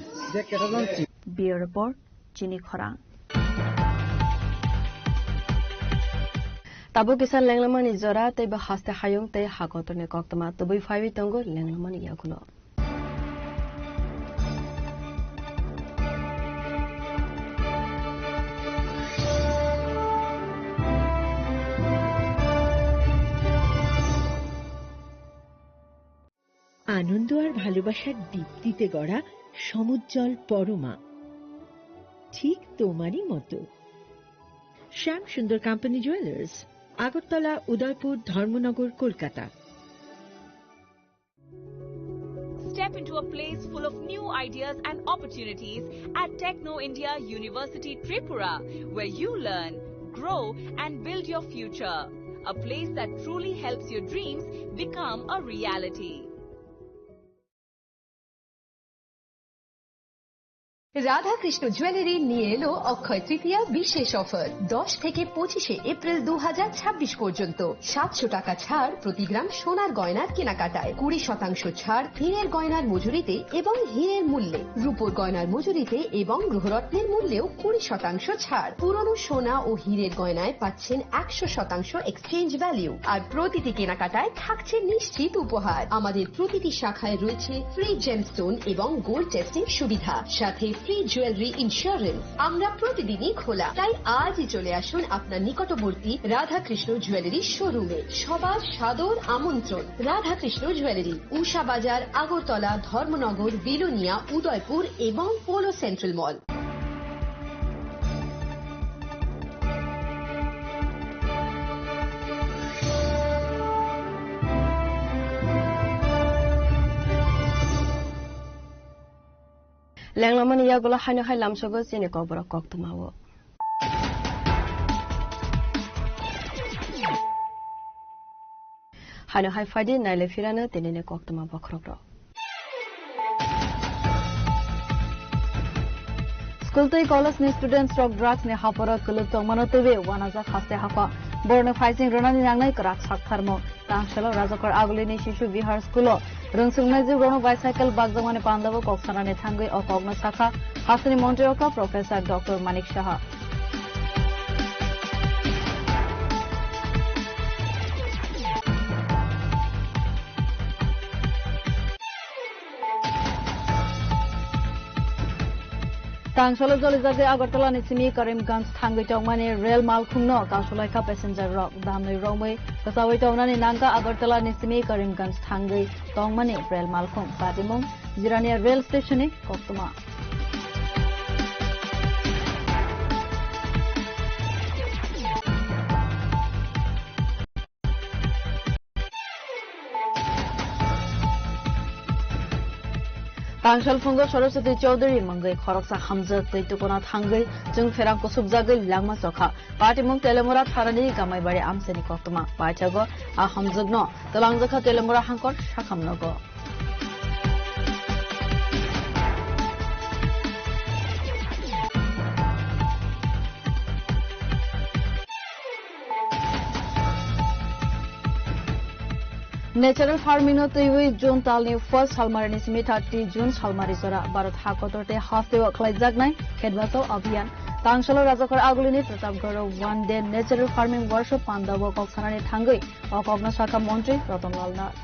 G: বিয়ার রিপোর্ট চিনি খরাং
T: তাবো কিসান লেংলামানি জরা তেবা হাসতে হায়ং তে হাকতনে কক্তমা তবই ফাইবি তঙ্গ লেংলামানি ইয়াগুলো
A: আনন্দ আর ভালোবাসার দীপ্তিতে গড়া সমুজ্জ্বল পরমা ঠিক তোমারই মতো শ্যাম সুন্দর company jewellers Agartala Udaipur Dharmanagar Kolkata
U: Step into a place full of new ideas and opportunities at Techno India University Tripura, where you learn, grow and build your future. A place that truly helps your dreams become a reality.
V: Radhakrishna jewellery নিয়ে এলো অক্ষয় তৃতীয়া বিশেষ offer 10 থেকে 25 April 2026 পর্যন্ত 700 টাকা ছাড় প্রতি গ্রাম সোনার গয়নার কেনাকাটায় 20% ছাড় হীরের গয়নার মজুরিতে এবং হীরের মূল্যে রূপোর গয়নার মজুরিতে এবং গ্রহরত্নের মূল্যেও 20% ছাড় পুরনো সোনা ও হীরের গয়নায় পাচ্ছেন 100% এক্সচেঞ্জ ভ্যালু আর প্রতিটি কেনাকাটায় থাকছে নিশ্চিত উপহার আমাদের প্রতিটি শাখায় রয়েছে ফ্রি জেমস্টোন এবং গোল্ড টেস্টিং সুবিধা সাথে ফ্রি জুয়েলারি ইন্স্যুরেন্স আমরা প্রতিদিনই খোলা তাই আজই চলে আসুন আপনার নিকটবর্তী রাধাকৃষ্ণ জুয়েলারি শোরুমে সবার সাদর আমন্ত্রণ রাধাকৃষ্ণ জুয়েলারি উষা বাজার আগরতলা ধর্মনগর বিলোনিয়া উদয়পুর এবং পোলো সেন্ট্রাল মল
T: লেংলামানি ইয়াগুলো হাইনো হাই লামসগো চিনি কবর কক্তমাও হাইনো হাই ফাইদি নাইলে ফিরানো তিনিনে কক্তমা বখরগ্র
E: স্কুল তৈ কলেজ নি স্টুডেন্টস রক ড্রাগস নি হাফর কলুক তংমানো তবে ওয়ানাজা খাস্তে হাফা বর্ণ ফাইসিং রনানি নাংনাই করাক সাকথারমো তাংশালো রাজকর আগলিনি শিশু বিহার স্কুল রংসুংনাই যে গণ বাইসাইকেল বাগজমানে পান্দাবো কক্সানানে থাঙ্গৈ ও কগ্ন শাখা হাসনি মন্ত্রীকা প্রফেসর ডক্টর মানিক সাহা तांगशलो जलिजागे আগরতলা निसिमी करीमगंज थांगै टंगमानि रेल मालखुंनो कासलायखा पैसेंजर रक दामनै रौमै कसावै टंगनानि नांगा আগরতলা निसिमी करीमगंज थांगै टंगमानि रेल मालखुं पाटिमुं जिरानिया रेल स्टेशने कक्तमा तांगशल फुंगो सरस्वती चौधरी मंगै खरकसा हामजा तैतुकोना थांगै जों फेरां कुसुबजागै लांमा सखा पार्टीमुं तेलेमुरा थारानि गामाइबारि आमसेनि कक्तमा पाइचागो आ हामजगनो तलांजखा तेलेमुरा हांकर साखामनगो नेचारल फार्मिंग तैवै जून तालनि फर्स्ट सालमारिनि सिमी 30 जून सालमारि जरा भारत हाकतरते हास्तेव खलाइजागनाय खेदबासाव अभियान Tangshalo Razakar Agulini Pratapgaro 1 day natural farming workshop Pandavo Koksanani Tangui Okogna Shaka Montri Ratamlal Nath.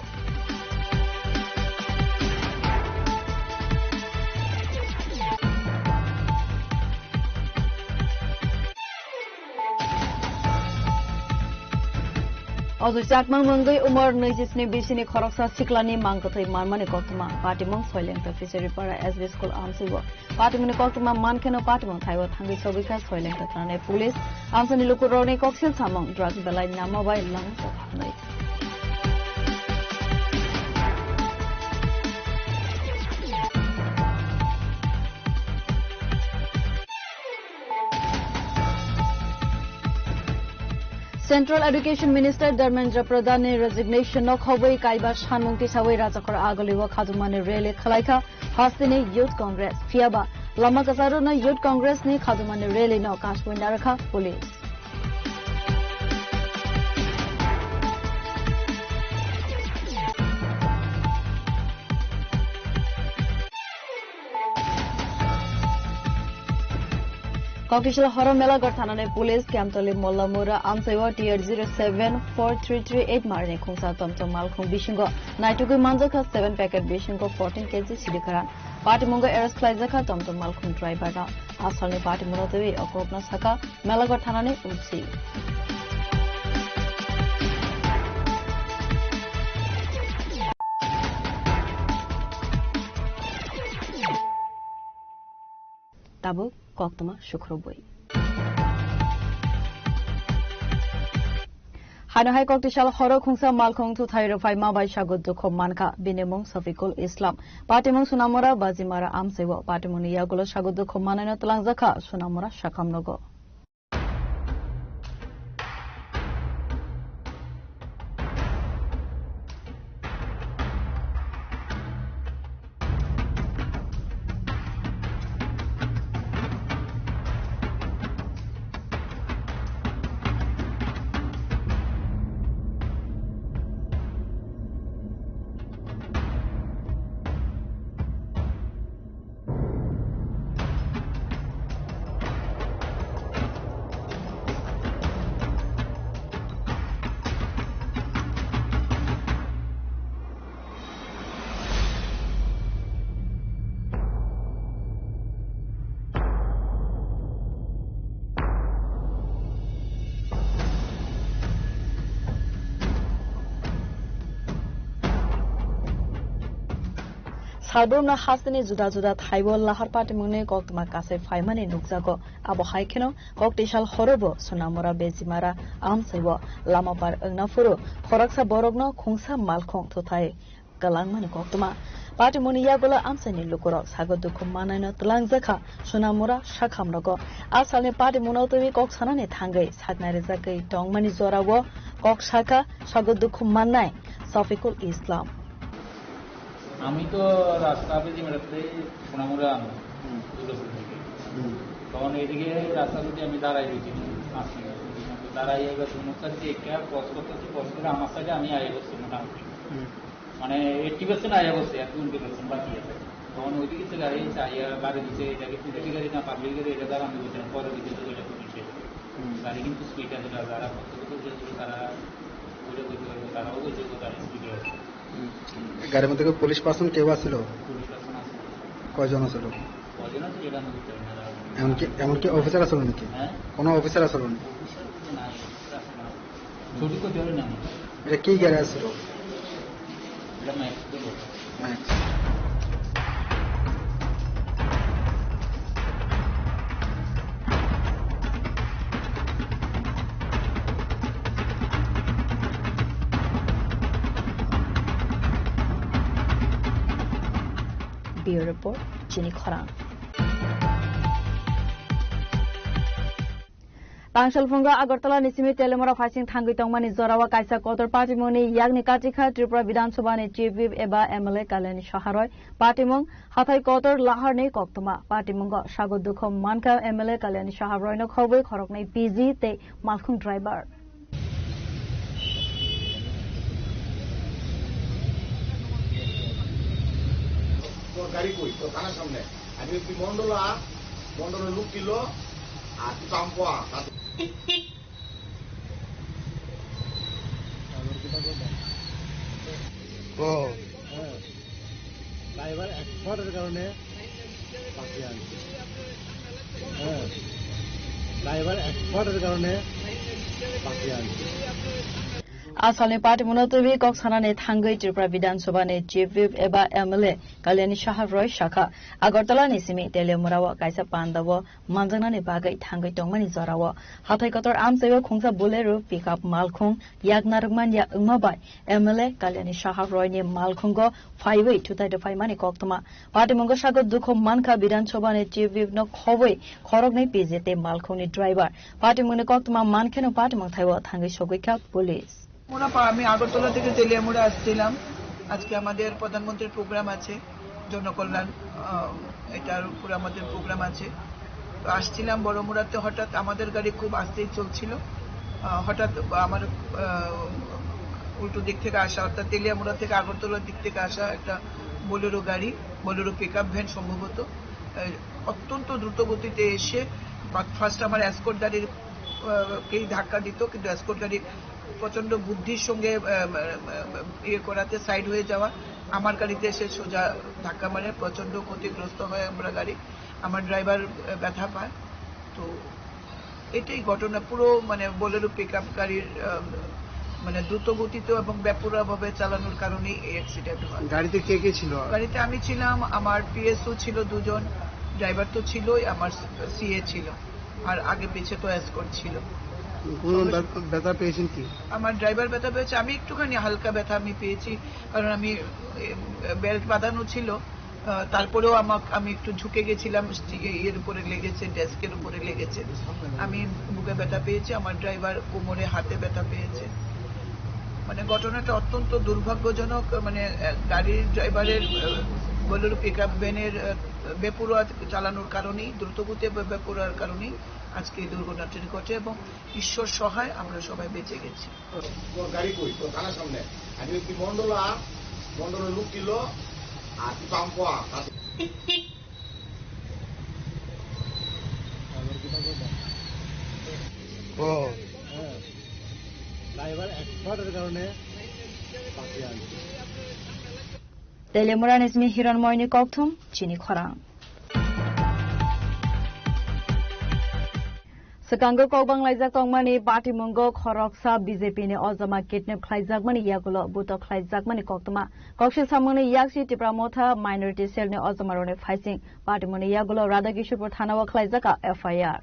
E: Ozu Chakmang Mungai Umar Nijisni Bisini Koroksa Siklani Mankotai Marmani Koktuma Patimong Soiling the Fishery Para SB School Amsigo Patimuni Koktuma Mankeno Patimong Taiwa Tangi Sobika Soiling the Tane Police Amsani Lukuroni Koksil Samong Drugs Belai Namabai Lang Sokanai. Central Education Minister Dharmendra Pradhan resignation no khoboi kaiba shanmungti sawai Razakar Agaliwa Khadumani Rele Khalaika Hastini Youth Congress Fiaba Lama Kasaro na Youth Congress ni Khadumani Rele no Kashmir Narakha Police. Kokishla Horo Mela Gorthanane Police Kamtoli Mollamura Amsewa Tier 074338 Marine Khungsa Tomtom Malkhung Bishingo Naitugu Manjaka 7 packet Bishingo 14 kg Sidikaran Party Mungo Eras Klaizaka Tomtom Malkhung Driver Asalni Party Munotevi Okopna Saka Mela Gorthanane Umsi. Tabu Koktama Shukroboi. Hanahai Koktishal Horo Kungsa Malkong to Thairafai Mabai Shagud Dukho Manka Binemong Safikul Islam. Patimong Sunamora Bazimara Amsewo Patimoni Yagulo Shagud Dukho Manana Tlangzaka Sunamora Shakamnogo. Salbrumna Hastani Juda Juda Thaibo Lahar Party Mune Koktuma Kase Faimani Nukzago Abo Haikeno Koktishal Horobo Sunamora Bezimara Amsewo Lamapar Nafuru Horaksa Borogno Kungsa Malkong Totai Galangmani Koktuma Party Muni Yagola Amsani Lukuro Sagodukum Manana Tlangzaka Sunamura Shakamnogo Asalni Party Munotovi Koksanani Tangai Sagnarizaki Tongmani Zorawo Kokshaka Sagodukum Manai Safikul Islam.
B: আমি তো রাস্তা পেয়ে মেরাতে সোনামুড়া তখন এইদিকে রাস্তা যদি আমি দাঁড়াই দিয়েছি দাঁড়াই এবার সমস্যা একটা ক্রস করতেছি ক্রস করে আমার সাইডে আমি আগে বসছি মোটামুটি মানে 80% আগে বসছি আর 20% বাকি আছে তখন ওইদিকে থেকে গাড়ি চাইয়া গাড়ি দিচ্ছে এটাকে পুলিশ গাড়ি না পাবলিক গাড়ি এটা দ্বারা আমি বলছিলাম পরে দিতে তো এটা পুলিশে গাড়ি কিন্তু স্পিড আছে যারা তারা তারাও বলছে গাড়ি স্পিডে আছে
C: গাড়ির মধ্যে পুলিশ পার্সন কেউ আসছিল কয়জন আসছিল এমনকি অফিসার আসল নাকি কোনো অফিসার আসল এটা কি গাড়ি আসছিল
E: Bureau Report, Jini Khorang. Tangshal Funga Agartala Nisimi Telemora Fasing Tangi Tongmani Zorawa Kaisa Kotor Party Moni Yagni Katika Tripura Vidan Subani Chief Whip Eba MLA Kaleni Shaharoi Party Mong Hatai Kotor Laharne Koktuma Party Mongo Shagodukom Manka MLA Kaleni Shaharoi no Khoboi Khorokne PG Te Malkhung Driver.
P: গাড়ি কই তো থানার সামনে আমি কি মন্ডল লোক kilo
L: driver এক্সপার্টের কারণে পাখি আনছে ড্রাইভার এক্সপার্টের কারণে পাখি আনছে
G: आसामनि पार्टी मुनतबि कक सानानि थांगै त्रिपुरा विधानसभानि चिफ व्हिप एबा एमएलए कल्याणी साहा रय शाखा आगरतलानि सिमी तेलेमुराव कायसा पान्दाव मानजांनानि बागै थांगै तंमानि जराव हाथाय कतर आमसेबो खुंसा बोलेरो पिकअप मालखुं यागनारगमान या उमाबाय एमएलए कल्याणी साहा रयनि मालखुंगो फाइबै थुताय फाइमानि कक्तमा पार्टी मंग सागो दुख मानखा विधानसभानि चिफ व्हिप न खबै खरगनै पिजेते मालखुंनि ड्राइभार पार्टी मंगनि कक्तमा मानखेनो पार्टी मंगथायव थांगै सगैखा पुलिस
D: আমি আগরতলা থেকে তেলিয়ামুড়া আসছিলাম। আজকে আমাদের প্রধানমন্ত্রীর প্রোগ্রাম আছে, জনকল্যাণ এটার উপরে আমাদের প্রোগ্রাম আছে। তো আসছিলাম বড়মুড়াতে, হঠাৎ আমাদের গাড়ি খুব আস্তেই চলছিল, হঠাৎ আমার উল্টো দিক থেকে আসা অর্থাৎ তেলিয়ামুড়া থেকে আগরতলার দিক থেকে আসা একটা বোলেরো গাড়ি, বোলেরো পিকআপ ভ্যান সম্ভবত, অত্যন্ত দ্রুত গতিতে এসে ফার্স্ট আমার এসকর্ট গাড়ির কেই ধাক্কা দিত, কিন্তু এসকর্ট গাড়ি প্রচন্ড বুদ্ধির সঙ্গে ইয়ে করাতে সাইড হয়ে যাওয়া, আমার গাড়িতে এসে সোজা ধাক্কা মারে, প্রচন্ড ক্ষতিগ্রস্ত হয় আমরা গাড়ি, আমার ড্রাইভার ব্যথা পায়। তো এটাই ঘটনা, পুরো মানে বোলেরো পিকআপ গাড়ির মানে দ্রুত গতিতে এবং বেপরোয়াভাবে চালানোর কারণেই এই অ্যাক্সিডেন্ট হয়।
L: গাড়িতে কে কে ছিল?
D: গাড়িতে আমি ছিলাম, আমার পিএসও ছিল 2 জন, ড্রাইভার তো ছিলই, আমার সিএ ছিল, আর আগে পিছে তো এসকর্ট ছিল।
L: ব্যথা পেয়েছেন কি?
D: আমার ড্রাইভার ব্যথা পেয়েছে, আমি একটুখানি হালকা ব্যথা আমি পেয়েছি, কারণ আমি বেল্ট বাঁধানো ছিল, তারপরেও আমি একটু ঝুঁকে গেছিলাম, এর উপরে লেগেছে, ডেস্কের উপরে লেগেছে, আমি বুকে ব্যথা পেয়েছি, আমার ড্রাইভার কোমরে হাতে ব্যথা পেয়েছে। মানে ঘটনাটা অত্যন্ত দুর্ভাগ্যজনক, মানে গাড়ির ড্রাইভারের বোলেরো পিকআপ ভ্যানের বেপরোয়া চালানোর কারণেই, দ্রুতগতি বেপরোয়ার কারণেই আজকে এই দুর্ঘটনাটি ঘটে, এবং ঈশ্বর সহায় আমরা সবাই বেঁচে গেছি।
L: গাড়ি কই তো থানার সামনে আমি কি মন্ডল লোক ছিল আর কি পাম্পা ড্রাইভার এক্সপার্টের কারণে পাখি আনছে
G: তেলেমুরা নিসমি হিরণময়নি ককথুম চিনি খরাং Sekango Kobang Laizak Tongmani Party Mungo Khoroksa BJP ni Ozama Kidnap Khlaizakmani Yagulo Buto Khlaizakmani Koktama Kokshil Samuni Yakshi Tipramotha Minority Cell ni Ozama Rone Fighting Party Muni Yagulo Radhakishpur Thanawa Khlaizaka FIR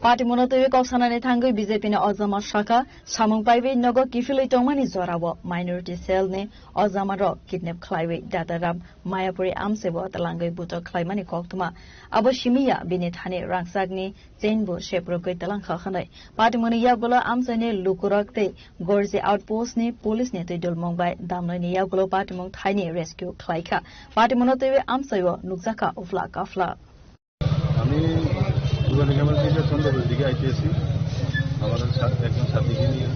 G: Party Monotowe Koksanani Tango BJP ni Ozama Shaka Samung Paiwe Nogo Kifiloi Tongmani Zorawo Minority Cell ni Ozama Ro Kidnap Khlaiwe Dataram Mayapuri Amsebo Talangoi Buto Khlaimani Koktuma Abo Shimiya Binithani Rangsagni Chainbo Sheprogoi Talang Khakanai Party Moni Yagulo Amsani Lukurakte Gorje Outpost ni Police ni Tidul Mongbai Damloi ni Yagulo Party Mong Thaini Rescue Khlaika Party Monotowe Amsayo Nukzaka Ufla Kafla
N: নিগমের দিকে চন্দ্রপুরের দিকে আইতেছি আমাদের একজন সাথীকে নিয়ে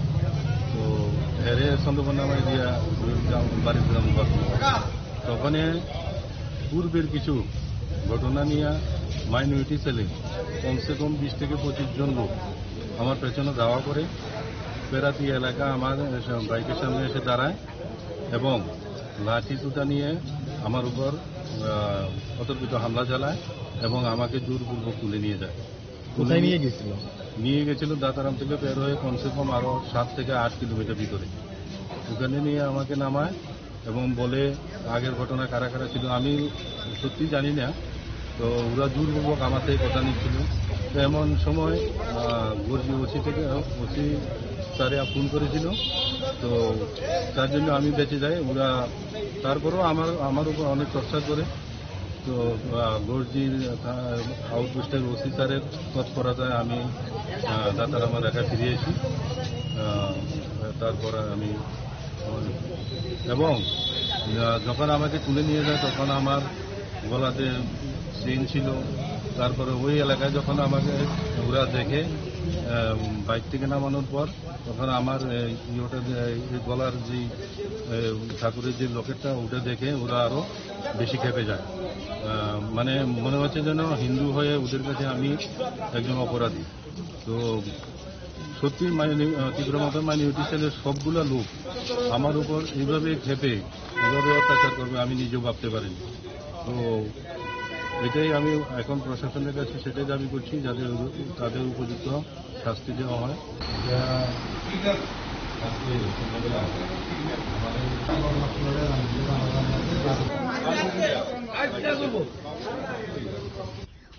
N: তো এরে চন্দ্রপুর নামে দিয়া বাড়িতে তখন পূর্বের কিছু ঘটনা নিয়ে মাইনরিটি সেলে কমসে কম 20 থেকে 25 জন লোক আমার পেছনে ধাওয়া করে পেরাতি এলাকা আমার বাইকের সামনে এসে দাঁড়ায় এবং লাঠি জুতা নিয়ে আমার উপর অতর্কিত হামলা চালায় এবং আমাকে জোরপূর্বক তুলে নিয়ে যায়। কোথায় নিয়ে গেছিল? নিয়ে গেছিল দাতারাম থেকে বের হয়ে কমসে কম আরো 7 থেকে 8 কিলোমিটার ভিতরে। ওখানে নিয়ে আমাকে নামায় এবং বলে আগের ঘটনা কারা কারা ছিল আমি সত্যি জানি না, তো ওরা জোরপূর্বক আমার থেকে কথা নিচ্ছিল। তো এমন সময় গর্জি ওসি থেকে ওসি স্যারে ফোন করেছিল, তো তার জন্য আমি বেঁচে যাই। ওরা তারপরেও আমার উপর অনেক টর্চার করে। তো গর্জির আউটপোস্টের ওসি স্যারের তৎপরতায় আমি দাতারাম এলাকায় ফিরে এসি। তারপর আমি এবং যখন আমাকে তুলে নিয়ে যায় তখন আমার গলাতে চেইন ছিল। তারপরে ওই এলাকায় যখন আমাকে ওরা দেখে বাইক থেকে নামানোর পর তখন আমার গলার যে ঠাকুরের যে লকেটটা ওটা দেখে ওরা আরো বেশি খেপে যায়। মানে মনে হচ্ছে যেন হিন্দু হয়ে ওদের কাছে আমি একজন অপরাধী। তো সত্যি তীব্র মাত্রার মাইনরিটি সেলের সবগুলা লোক আমার উপর এইভাবে খেপে এইভাবে অত্যাচার করবে আমি নিজেও ভাবতে পারিনি। তো এটাই আমি এখন প্রশাসনের কাছে সেটাই দাবি করছি, যাতে তাদের উপযুক্ত শাস্তি দেওয়া হয়।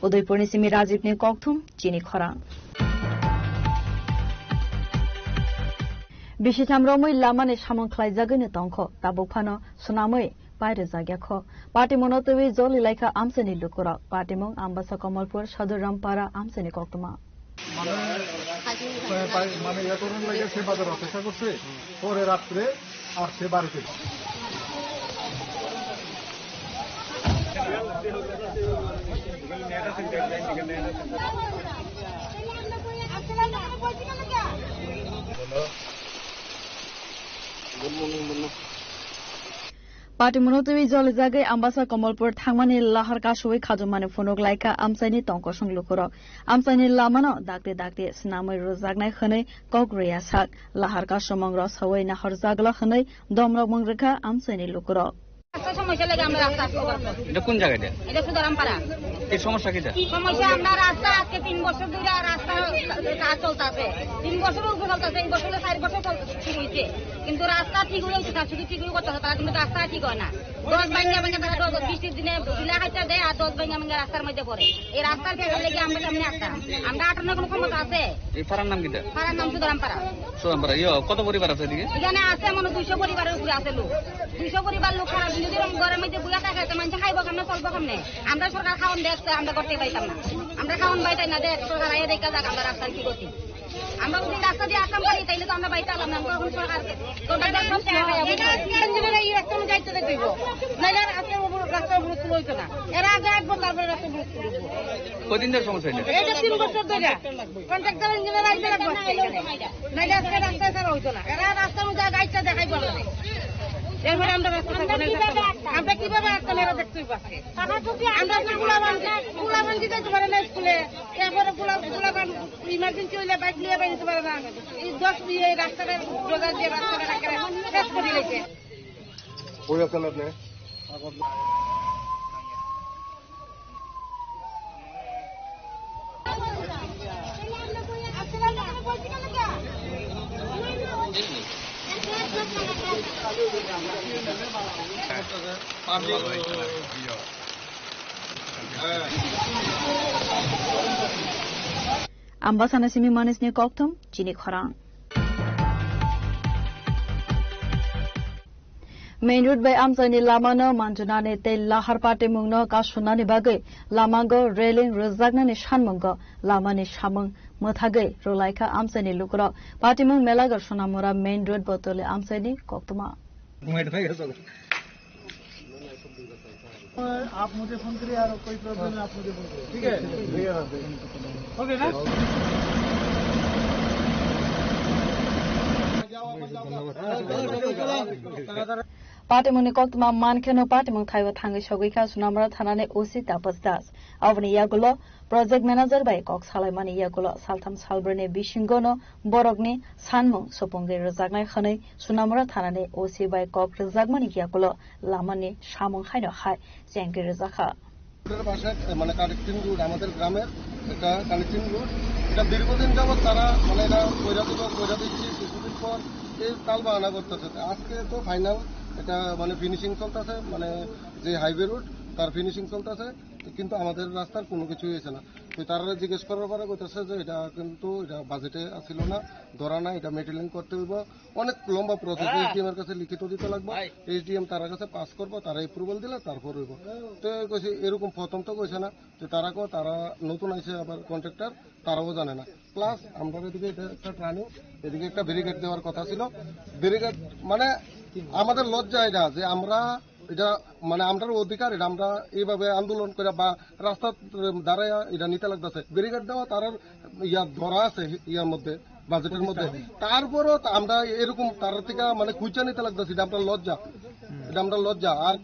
G: उदयपुरनि सिमी राजीवनि कक्थुम चिनी खरां बिसिथामरमै लामानि सामं ख्लायजागैनो तंख ताबुकफानो सुनामै पायरे जाग्याखो पार्टी मनोतोबि जलि लाइखा आमसेनि लुकुरा पार्टीमुं आम्बासा कमलपुर सदर रामपारा आमसेनि कक्तमा
N: মানে ইয়ে করুন লাগে সে বাজার অপেক্ষা করছে, পরে রাত্রে আর সে বাড়িতে
G: पार्टी मनोतोबि जलि जागै आम्बासा कमलपुर थांमानि लाहार कासुबै खाजुमानि फुनुक लाइका आमसाइनि तंकसं लुकुर आमसाइनि लामानो दागदे दागदे स्नामै रोजागनाय खनै कग्रया साक लाहार कासुमंग रसवै नाहर जागला खनै दमरक मंगरेखा आमसाइनि लुकुर
F: সমস্যা লাগে আমরা রাস্তা
O: এটা কোন জায়গাটা?
F: এটা সুদারামপাড়া।
O: এই সমস্যা কিটা?
F: সমস্যা আমরা রাস্তা আজকে 3 বছর ধরে রাস্তা কাজ চলতেছে, 3 বছরের উপর চলতেছে, এই বছরে 4 বছর ঠিক হয়েছে, কিন্তু রাস্তা ঠিক হয়ে উঠছে, শুধু ঠিক হয়ে করতে তারা কিন্তু রাস্তা ঠিক হয় না। 10 ভাঙা ভাঙা তারা 10 বৃষ্টির দিনে ঢিলা খাইতে দেয় আর 10 ভাঙা ভাঙা রাস্তার মধ্যে পড়ে। এই রাস্তার ফেরার লেগে আমরা সামনে আসতাম, আমরা আটানোর কোনো ক্ষমতা আছে?
O: এই পাড়ার নাম কিটা?
F: পাড়ার নাম সুদারামপাড়া।
O: সুদারামপাড়া কত পরিবার আছে এদিকে?
F: এখানে আছে মনে 200 পরিবারের উপরে আছে লোক, 200 পরিবার লোক খারাপ যদি ঘরের মধ্যে বুয়া থাকে মানুষ খাইব কেমনে চলবো কেমনে? আমরা সরকার খাওয়ান দেখছে আমরা করতে পাইতাম না, আমরা খাওয়ান বাইতাই না দেখ সরকার আইয়া দেখা যাক আমরা রাস্তার কি করছি। আমরা যদি রাস্তা দিয়ে আসতাম পারি তাইলে তো আমরা বাইতে আলাম না, এখন সরকার যাইতে দেখব নাইলে রাস্তা অবরোধ হইতো না। এরা আগে একবার তারপরে রাস্তা অবরোধ করবো।
O: কদিন ধরে সমস্যা
F: এটা 3 বছর ধরে কন্ট্রাক্টর ইঞ্জিনিয়ার আইতে লাগবে নাইলে আজকে রাস্তা ছাড়া হইতো না। এরা রাস্তার মধ্যে গাইডটা দেখাইবো না, এরপরে আমরা আমরা কিভাবে আসতাম এরা দেখতেই পাচ্ছি। আমরা গুলাবান দিতে পারে না স্কুলে, এরপরে গুলাবান ইমার্জেন্সি হইলে বাইক নিয়ে বেরিয়ে পারে না। এই 10 রাস্তাটা রোজা দিয়ে রাস্তাটা শেষ করে দিয়েছে।
G: Ambasana simi manisni koktum chini khorang Main road by Amsani Lamano Manjunane te Lahar Pate Mungno Kasunani Bagay Lamango railing Rozagnani Shanmungo Lamani Shamung Muthagay Rolaika Amsani Lukro Patimung Melagar Sonamura main road botole Amsani Koktuma
J: आप मुझे phone करिए यार, कोई problem है आप मुझे बोलिए, ठीक है? ओके ना?
G: Patimuni Koktuma Mankeno Patimung Taiwa Tangi Shogika Sunamara Tanane Usi Tapas Das Avni Yagulo Project Manager by Cox Halimani Yagulo Saltam Salbrene Bishingono Borogni Sanmung Sopungi Razagnai Khane Sunamara Tanane Usi by Cox Razagmani Yagulo Lamani Shamung Haino Hai Zengi Razaka
H: মানে connecting root আমাদের গ্রামের একটা connecting root, এটা দীর্ঘদিন যাবৎ তারা মানে এটা কইরা দিচ্ছি, কিছুদিন পর এই তাল বাহানা করতেছে। আজকে তো ফাইনাল এটা মানে ফিনিশিং চলতেছে, মানে যে হাইওয়ে রুট তার ফিনিশিং চলতেছে, কিন্তু আমাদের রাস্তার কোনো কিছুই হয়েছে না। তো তারা জিজ্ঞেস করার পরে কইতেছে যে এটা কিন্তু এটা বাজেটে ছিল না, ধরা না, এটা মেটেরিয়াল করতে হইব, অনেক লম্বা প্রসেস, এসডিএম এর কাছে লিখিত দিতে লাগবে, এসডিএম তার কাছে পাস করবো, তারা এপ্রুভাল দিলে তারপর হইব। তো কইছে এরকম প্রথম তো কইছে না যে তারা নতুন আইছে আবার কন্ট্রাক্টর, তারাও জানে না। প্লাস আমরা এদিকে এটা একটা ট্রানিং, এদিকে একটা ব্যারিকেড দেওয়ার কথা ছিল, ব্যারিকেড মানে আমাদের লজ্জা এটা যে আমরা এটা মানে আমরা অধিকার, এটা আমরা এইভাবে আন্দোলন করে বা রাস্তা দাঁড়ায় এটা নিতে লাগতেছে। ব্যারিকেড দেওয়া তার ধরা আছে ইয়ার মধ্যে, বাজেটের মধ্যে, তারপরও আমরা এরকম তার থেকে মানে খুঁজে নিতে লাগতেছি। এটা আমরা লজ্জা। আর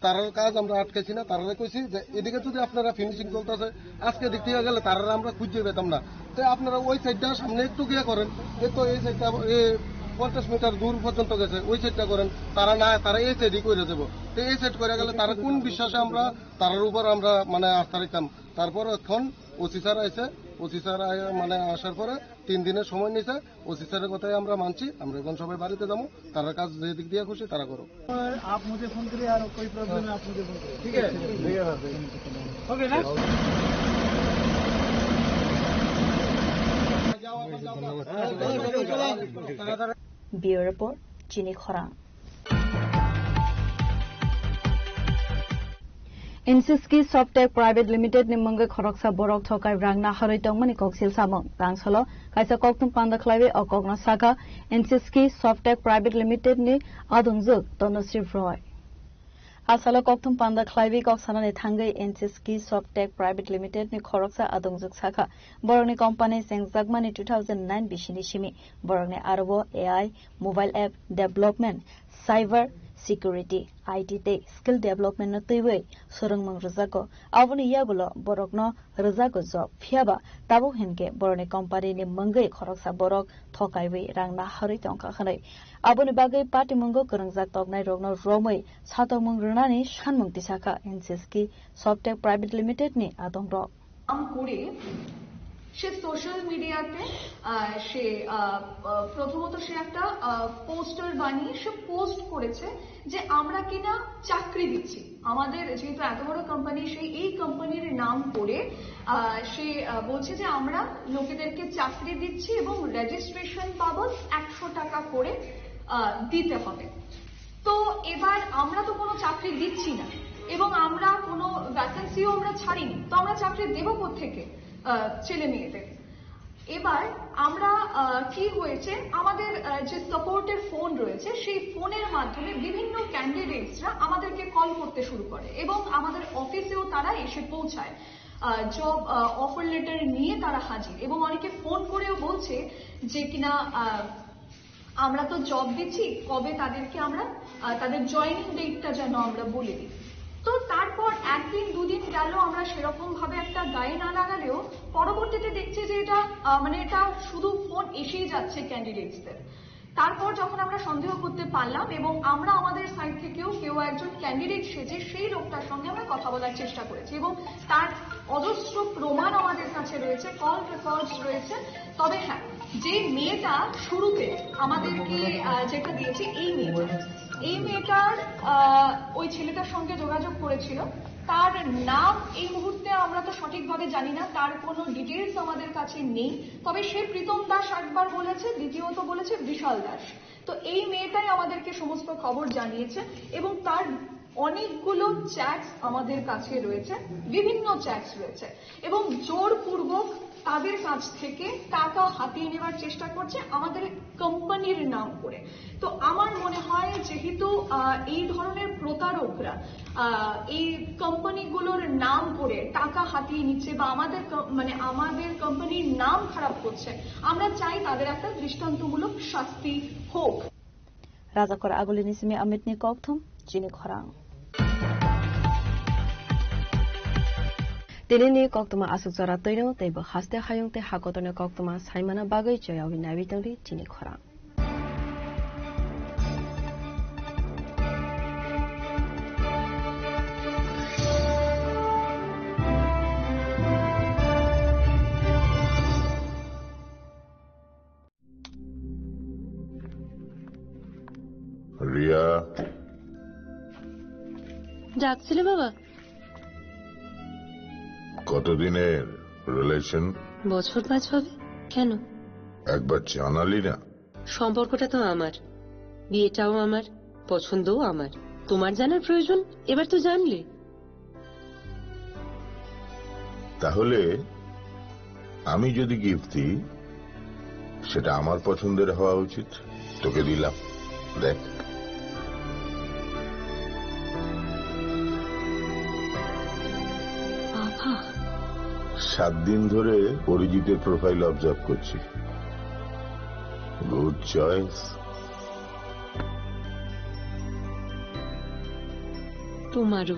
H: তারার কাজ আমরা আটকেছি না, তারা কইছি যে এদিকে যদি আপনারা ফিনিশিং চলতেছে, আজকে দিক থেকে গেলে তারা আমরা খুঁজে পেতাম না। তো আপনারা ওই সাইডটা সামনে একটু গিয়ে করেন, তো এই সাইডটা 50 মিটার দূর পর্যন্ত গেছে, ওই সাইডটা করেন। তারা না, তারা এই সাইডই করে দেবো। তো এই সাইড করে গেলে তারা কোন বিশ্বাসে আমরা তার উপর আমরা মানে আস্থা রাখতাম। তারপর এখন ওসি স্যার আইছে, ওসি স্যার মানে আসার পরে 3 দিনের সময় নিছে। ওসি স্যারের কথাই আমরা মানছি। আমরা এখন সবাই বাড়িতে যাবো, তারা কাজ যে দিক দিয়ে খুশি তারা করো।
M: आप मुझे फोन करिए और कोई प्रॉब्लम है आप मुझे फोन करिए, ठीक है? ओके ना।
G: ব্যুরো রিপোর্ট চিনি খরাং। এনসিসকি Softech private limited ni mongwe khoroksa borok thokai rangna haroi tongmani koksil samong tangsalo kaisa koktum panda khlaibe okogna saka এনসিসকি Softech private limited ni adungjuk tonasri roy asalo koktum panda khlaibe koksanani thangai এনসিসকি Softech private limited ni khoroksa adungjuk saka borokni company sengjagmani 2009 bishini shimi borokni arobo AI mobile app development cyber security IT te skill development no teiwe sorongmang rajako aboni yagulo borokno rajako job phiaba tabo henke boroni company ni mangai khoroksa borok thokaiwe rangna hari tongka khanai aboni bagai party mango korangjak tognai rogno romoi satongmang runani sanmung tisaka এনসিসকি Softech private limited ni adongro
I: am kore সে social media সে প্রথমত সে একটা poster বানিয়ে সে post করেছে যে আমরা কিনা চাকরি দিচ্ছি। আমাদের যেহেতু এত বড় কোম্পানি, সেই এই কোম্পানির নাম করে সে বলছে যে আমরা লোকেদেরকে চাকরি দিচ্ছি এবং রেজিস্ট্রেশন বাবদ 100 টাকা করে দিতে হবে। তো এবার আমরা তো কোনো চাকরি দিচ্ছি না এবং আমরা কোনো ভ্যাকেন্সিও আমরা ছাড়িনি, তো আমরা চাকরি দেবো কোত্থেকে ছেলে মেয়েদের? এবার আমরা কি হয়েছে, আমাদের যে সাপোর্টের ফোন রয়েছে সেই ফোনের মাধ্যমে বিভিন্ন ক্যান্ডিডেটসরা আমাদেরকে কল করতে শুরু করে এবং আমাদের অফিসেও তারা এসে পৌঁছায়, জব অফার লেটার নিয়ে তারা হাজির এবং অনেকে ফোন করেও বলছে যে কিনা আমরা তো জব দিচ্ছি, কবে তাদেরকে আমরা তাদের জয়েনিং ডেটটা যেন আমরা বলে দিই। তো তারপর একদিন দুদিন গেল, আমরা সেরকম ভাবে একটা গায়ে না লাগালেও পরবর্তীতে দেখছি যে এটা মানে এটা শুধু ফোন এসেই যাচ্ছে ক্যান্ডিডেটসদের। তারপর যখন আমরা সন্দেহ করতে পারলাম এবং আমরা আমাদের সাইড থেকেও কেউ একজন ক্যান্ডিডেট সেজে সেই লোকটার সঙ্গে আমরা কথা বলার চেষ্টা করেছি এবং তার অজস্র প্রমাণ আমাদের কাছে রয়েছে, কল রেকর্ডস রয়েছে। তবে হ্যাঁ, যে মেয়েটা শুরুতে আমাদেরকে যেটা দিয়েছে, এই মেয়েটার ওই ছেলেটার সঙ্গে যোগাযোগ করেছিল, তার নাম এই মুহূর্তে আমরা তো সঠিকভাবে জানি না, তার কোনো ডিটেলস আমাদের কাছে নেই। তবে সে প্রীতম দাস একবার বলেছে, দ্বিতীয়ত বলেছে বিশাল দাস। তো এই মেয়েটাই আমাদেরকে সমস্ত খবর জানিয়েছে এবং তার অনেকগুলো চ্যাটস আমাদের কাছে রয়েছে, বিভিন্ন চ্যাটস রয়েছে এবং জোরপূর্বক তাদের কাছ থেকে টাকা হাতিয়ে নেওয়ার চেষ্টা করছে আমাদের কোম্পানির নাম করে। তো আমার মনে হয় যেহেতু এই ধরনের প্রতারকরা এই কোম্পানিগুলোর নাম করে টাকা হাতিয়ে নিচ্ছে বা আমাদের কোম্পানির নাম খারাপ করছে, আমরা চাই তাদের একটা দৃষ্টান্তমূলক শাস্তি হোক।
G: রাজাকর আগুলিনিসমি অমিতনি ককথম চিনি খরাং Tenini koktuma asuk zara toino teibo haste hayung te hakotone koktuma saimana bagai joyawi nawi tangri chini khorang.
K: Riya
W: ডাকছিলে বাবা?
K: কতদিনের রিলেশন?
W: বছর 5 হবে। কেন?
K: একবার জানালি না?
W: সম্পর্কটা তো আমার, বিয়েটাও আমার, পছন্দও আমার। তোমার জানার প্রয়োজন? এবার তো জানলে।
K: তাহলে আমি যদি গিফট দিই সেটা আমার পছন্দের হওয়া উচিত। তোকে দিলাম, দেখ। 7 দিন ধরে অরিজিতের প্রোফাইল অবজার্ভ করছি। Good choice.
W: তোমারও